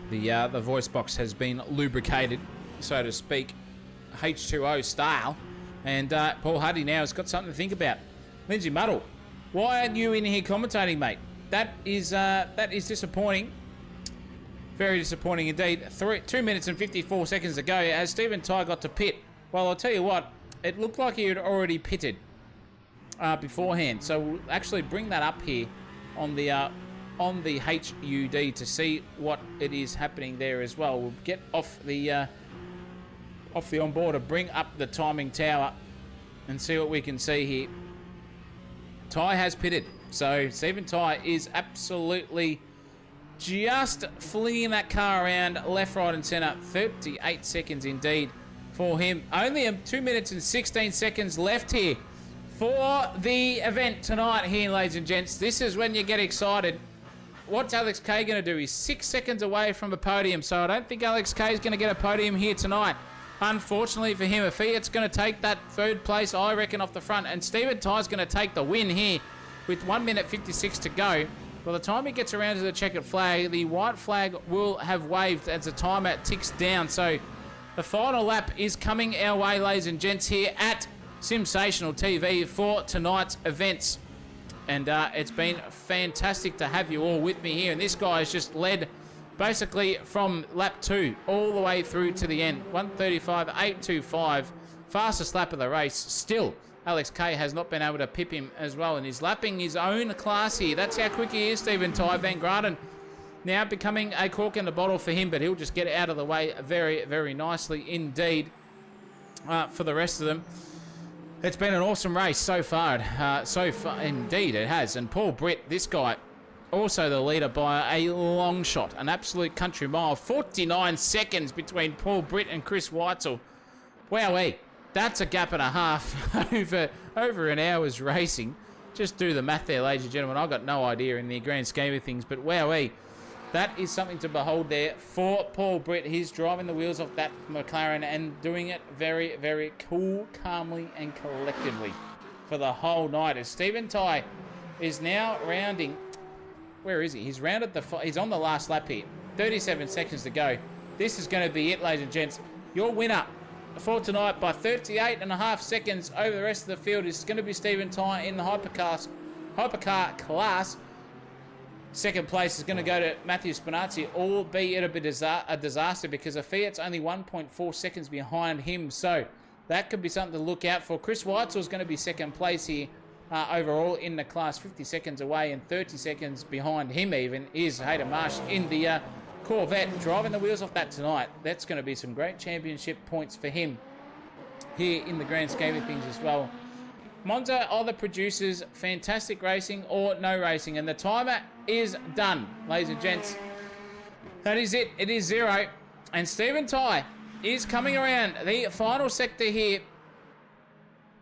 The voice box has been lubricated, so to speak, H2O style. And Paul Huddy now has got something to think about. Lindsay Muddle, why aren't you in here commentating, mate? That is disappointing. Very disappointing indeed. 2 minutes and 54 seconds ago, as Stephen Ty got to pit. Well, I'll tell you what, it looked like he had already pitted beforehand. So we'll actually bring that up here on the HUD to see what it is happening there as well. We'll get off the onboard to bring up the timing tower and see what we can see here. Ty has pitted, so Stephen Ty is absolutely just flinging that car around left, right and centre. 38 seconds indeed for him. Only 2 minutes and 16 seconds left here for the event tonight here, ladies and gents. This is when you get excited. What's Alex Kay going to do? He's 6 seconds away from a podium, so I don't think Alex Kay is going to get a podium here tonight. Unfortunately for him, Fiat's going to take that 3rd place, I reckon, off the front, and Stephen Ty's going to take the win here with 1 minute 56 to go. By the time he gets around to the checkered flag, the white flag will have waved as the timer ticks down. So the final lap is coming our way, ladies and gents, here at SimSational TV for tonight's events. And it's been fantastic to have you all with me here. And this guy has just led basically from lap 2 all the way through to the end. 1:35.825, fastest lap of the race. Still, Alex Kay has not been able to pip him as well. And he's lapping his own class here. That's how quick he is, Stephen Ty. Van Graden now becoming a cork in the bottle for him. But he'll just get out of the way very, very nicely indeed for the rest of them. It's been an awesome race so far. Indeed it has. And Paul Britt, this guy, also the leader by a long shot. An absolute country mile. 49 seconds between Paul Britt and Chris Weitzel. Wowee. That's a gap and a half over an hour's racing. Just do the math there, ladies and gentlemen. I've got no idea in the grand scheme of things. But wowee. That is something to behold there for Paul Britt. He's driving the wheels off that McLaren and doing it very, very cool, calmly and collectively for the whole night. As Stephen Ty is now rounding, where is he? He's rounded he's on the last lap here. 37 seconds to go. This is going to be it, ladies and gents. Your winner for tonight by 38.5 seconds over the rest of the field is going to be Stephen Ty in the hypercar class. 2nd place is going to go to Matthew Spinazzi, albeit a disaster because a Fiat's only 1.4 seconds behind him. So that could be something to look out for. Chris Weitzel is going to be 2nd place here overall in the class, 50 seconds away, and 30 seconds behind him even is Hayden Marsh in the Corvette, driving the wheels off that tonight. That's going to be some great championship points for him here in the grand scheme of things as well. Monza either produces fantastic racing or no racing, and the timer is done, ladies and gents. That is it. It is 0, and Stephen Ty is coming around the final sector here.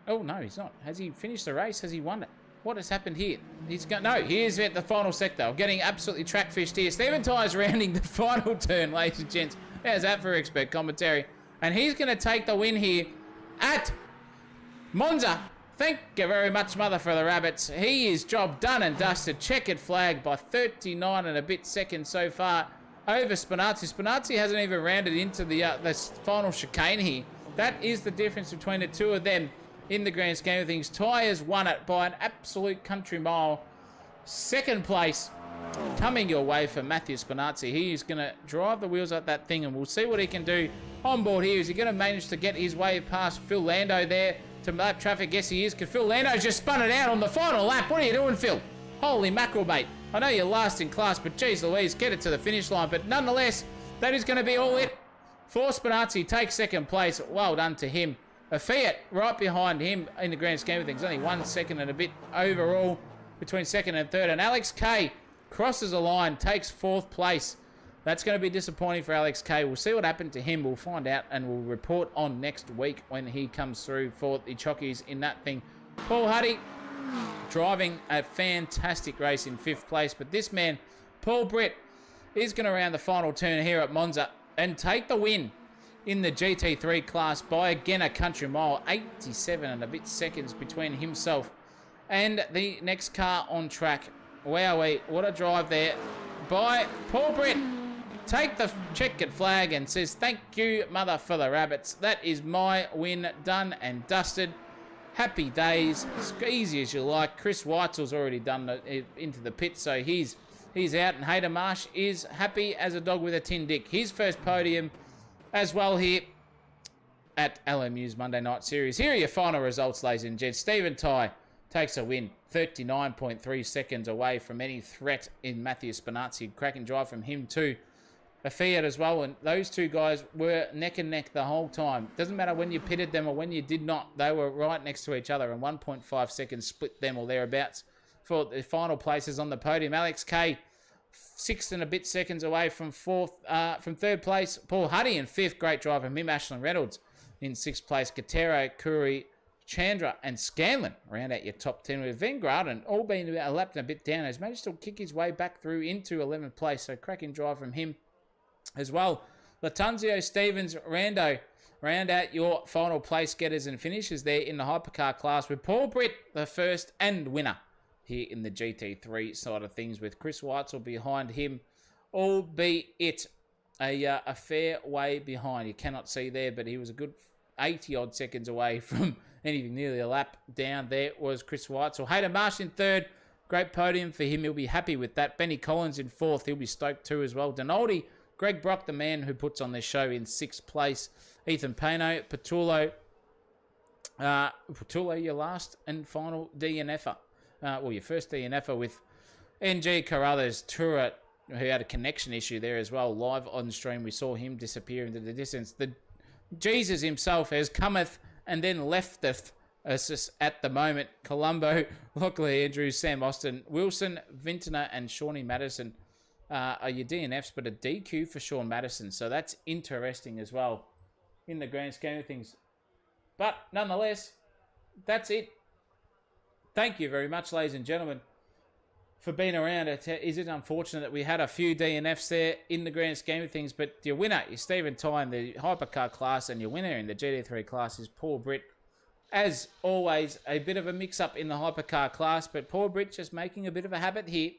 Oh, no, he's not. Has he finished the race? Has he won it? What has happened here? He's going. No, here's at the final sector. I'm getting absolutely track-fished here. Stephen Ty's rounding the final turn, ladies and gents. How's that for expert commentary? And he's going to take the win here at Monza. Thank you very much, mother, for the rabbits. He is job done and dusted. Checkered flag by 39 and a bit seconds so far over Spinazzi. Spinazzi hasn't even rounded into the final chicane here. That is the difference between the two of them in the grand scheme of things. Ty has won it by an absolute country mile. Second place coming your way for Matthew Spinazzi. He is going to drive the wheels at that thing, and we'll see what he can do on board here. Is he going to manage to get his way past Phil Lando there to lap traffic? Yes, he is, because Phil Lando's just spun it out on the final lap. What are you doing, Phil? Holy mackerel, mate. I know you're last in class, but geez Louise, get it to the finish line. But nonetheless, that is going to be all it for Spinazzi. Takes second place. Well done to him. A Fiat right behind him in the grand scheme of things. Only 1 second and a bit overall between second and third. And Alex Kay crosses the line, takes fourth place. That's going to be disappointing for Alex Kay. We'll see what happened to him. We'll find out, and we'll report on next week when he comes through for the Chockies in that thing. Paul Huddy driving a fantastic race in fifth place. But this man, Paul Britt, is going to round the final turn here at Monza and take the win in the GT3 class by, again, a country mile. 87 and a bit seconds between himself and the next car on track. Wowee, what a drive there by Paul Britt. Take the checkered flag and says, thank you, mother, for the rabbits. That is my win, done and dusted. Happy days, as easy as you like. Chris Weitzel's already done into the pit, so he's out. And Hayden Marsh is happy as a dog with a tin dick. His first podium as well here at LMU's Monday Night Series. Here are your final results, ladies and gents. Stephen Ty takes a win, 39.3 seconds away from any threat in Matthew Spinazzi. Cracking drive from him too. A Fiat as well, and those two guys were neck and neck the whole time. Doesn't matter when you pitted them or when you did not. They were right next to each other, and 1.5 seconds split them or thereabouts for the final places on the podium. Alex Kay, 6 and a bit seconds away from third place. Paul Huddy in fifth. Great drive from him. Ashlyn Reynolds in sixth place. Katero, Curry, Chandra and Scanlon round out your top 10, with Van Graden all being about a lap and a bit down. He's managed to kick his way back through into 11th place, so cracking drive from him as well. Latunzio, Stevens, Rando round out your final place getters and finishers there in the hypercar class, with Paul Britt the first and winner here in the GT3 side of things, with Chris Weitzel behind him, albeit a fair way behind. You cannot see there, but he was a good 80 odd seconds away from anything nearly a lap down. There was Chris Weitzel. Hayden Marsh in third. Great podium for him. He'll be happy with that. Benny Collins in fourth. He'll be stoked too as well. Donaldi, Greg Brock, the man who puts on this show, in sixth place. Ethan Pano, Patullo, your last and final DNFer. Well, your first DNFer with NG Carruthers, Tura, who had a connection issue there as well. Live on stream, we saw him disappear into the distance. The Jesus himself has cometh and then lefteth us at the moment. Colombo, Lockley, Andrews, Sam Austin, Wilson, Vintner, and Shawnee Madison are your DNFs, but a DQ for Sean Madison. So that's interesting as well in the grand scheme of things. But nonetheless, that's it. Thank you very much, ladies and gentlemen, for being around. Is it unfortunate that we had a few DNFs there in the grand scheme of things, but your winner is Stephen Ty in the hypercar class, and your winner in the GT3 class is Paul Britt. As always, a bit of a mix-up in the hypercar class, but Paul Britt just making a bit of a habit here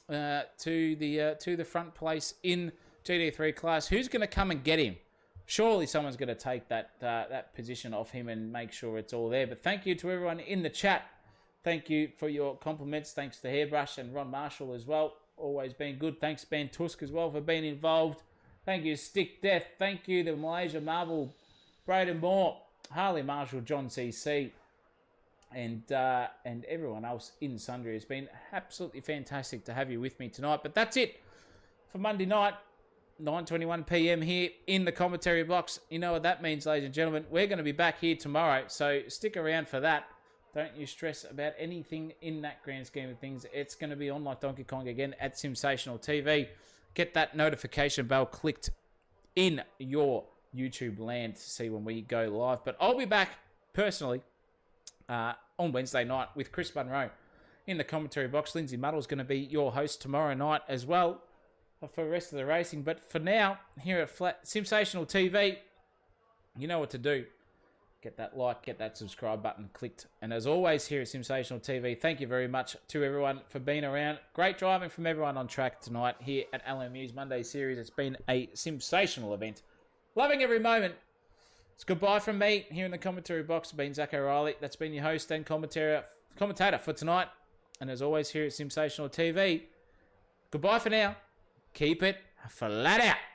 to the front place in GT3 class. Who's going to come and get him? Surely someone's going to take that position off him and make sure it's all there. But thank you to everyone in the chat. Thank you for your compliments. Thanks to Hairbrush and Ron Marshall as well. Always been good. Thanks, Ben Tusk, as well, for being involved. Thank you, Stick Death. Thank you, the Malaysia Marvel, Braden Moore, Harley Marshall, John CC, and everyone else in Sundry. It's been absolutely fantastic to have you with me tonight. But that's it for Monday night, 9:21 p.m. here in the commentary box. You know what that means, ladies and gentlemen. We're going to be back here tomorrow, so stick around for that. Don't you stress about anything in that grand scheme of things. It's going to be on like Donkey Kong again at SimSational TV. Get that notification bell clicked in your YouTube land to see when we go live. But I'll be back personally on Wednesday night with Chris Munro in the commentary box. Lindsay Muddle's going to be your host tomorrow night as well for the rest of the racing. But for now, here at SimSational TV, you know what to do. Get that like, get that subscribe button clicked. And as always, here at SimSational TV, thank you very much to everyone for being around. Great driving from everyone on track tonight here at LMU's Monday Series. It's been a SimSational event. Loving every moment. It's goodbye from me here in the commentary box. It's been Zach O'Reilly. That's been your host and commentator for tonight. And as always, here at SimSational TV, goodbye for now. Keep it flat out.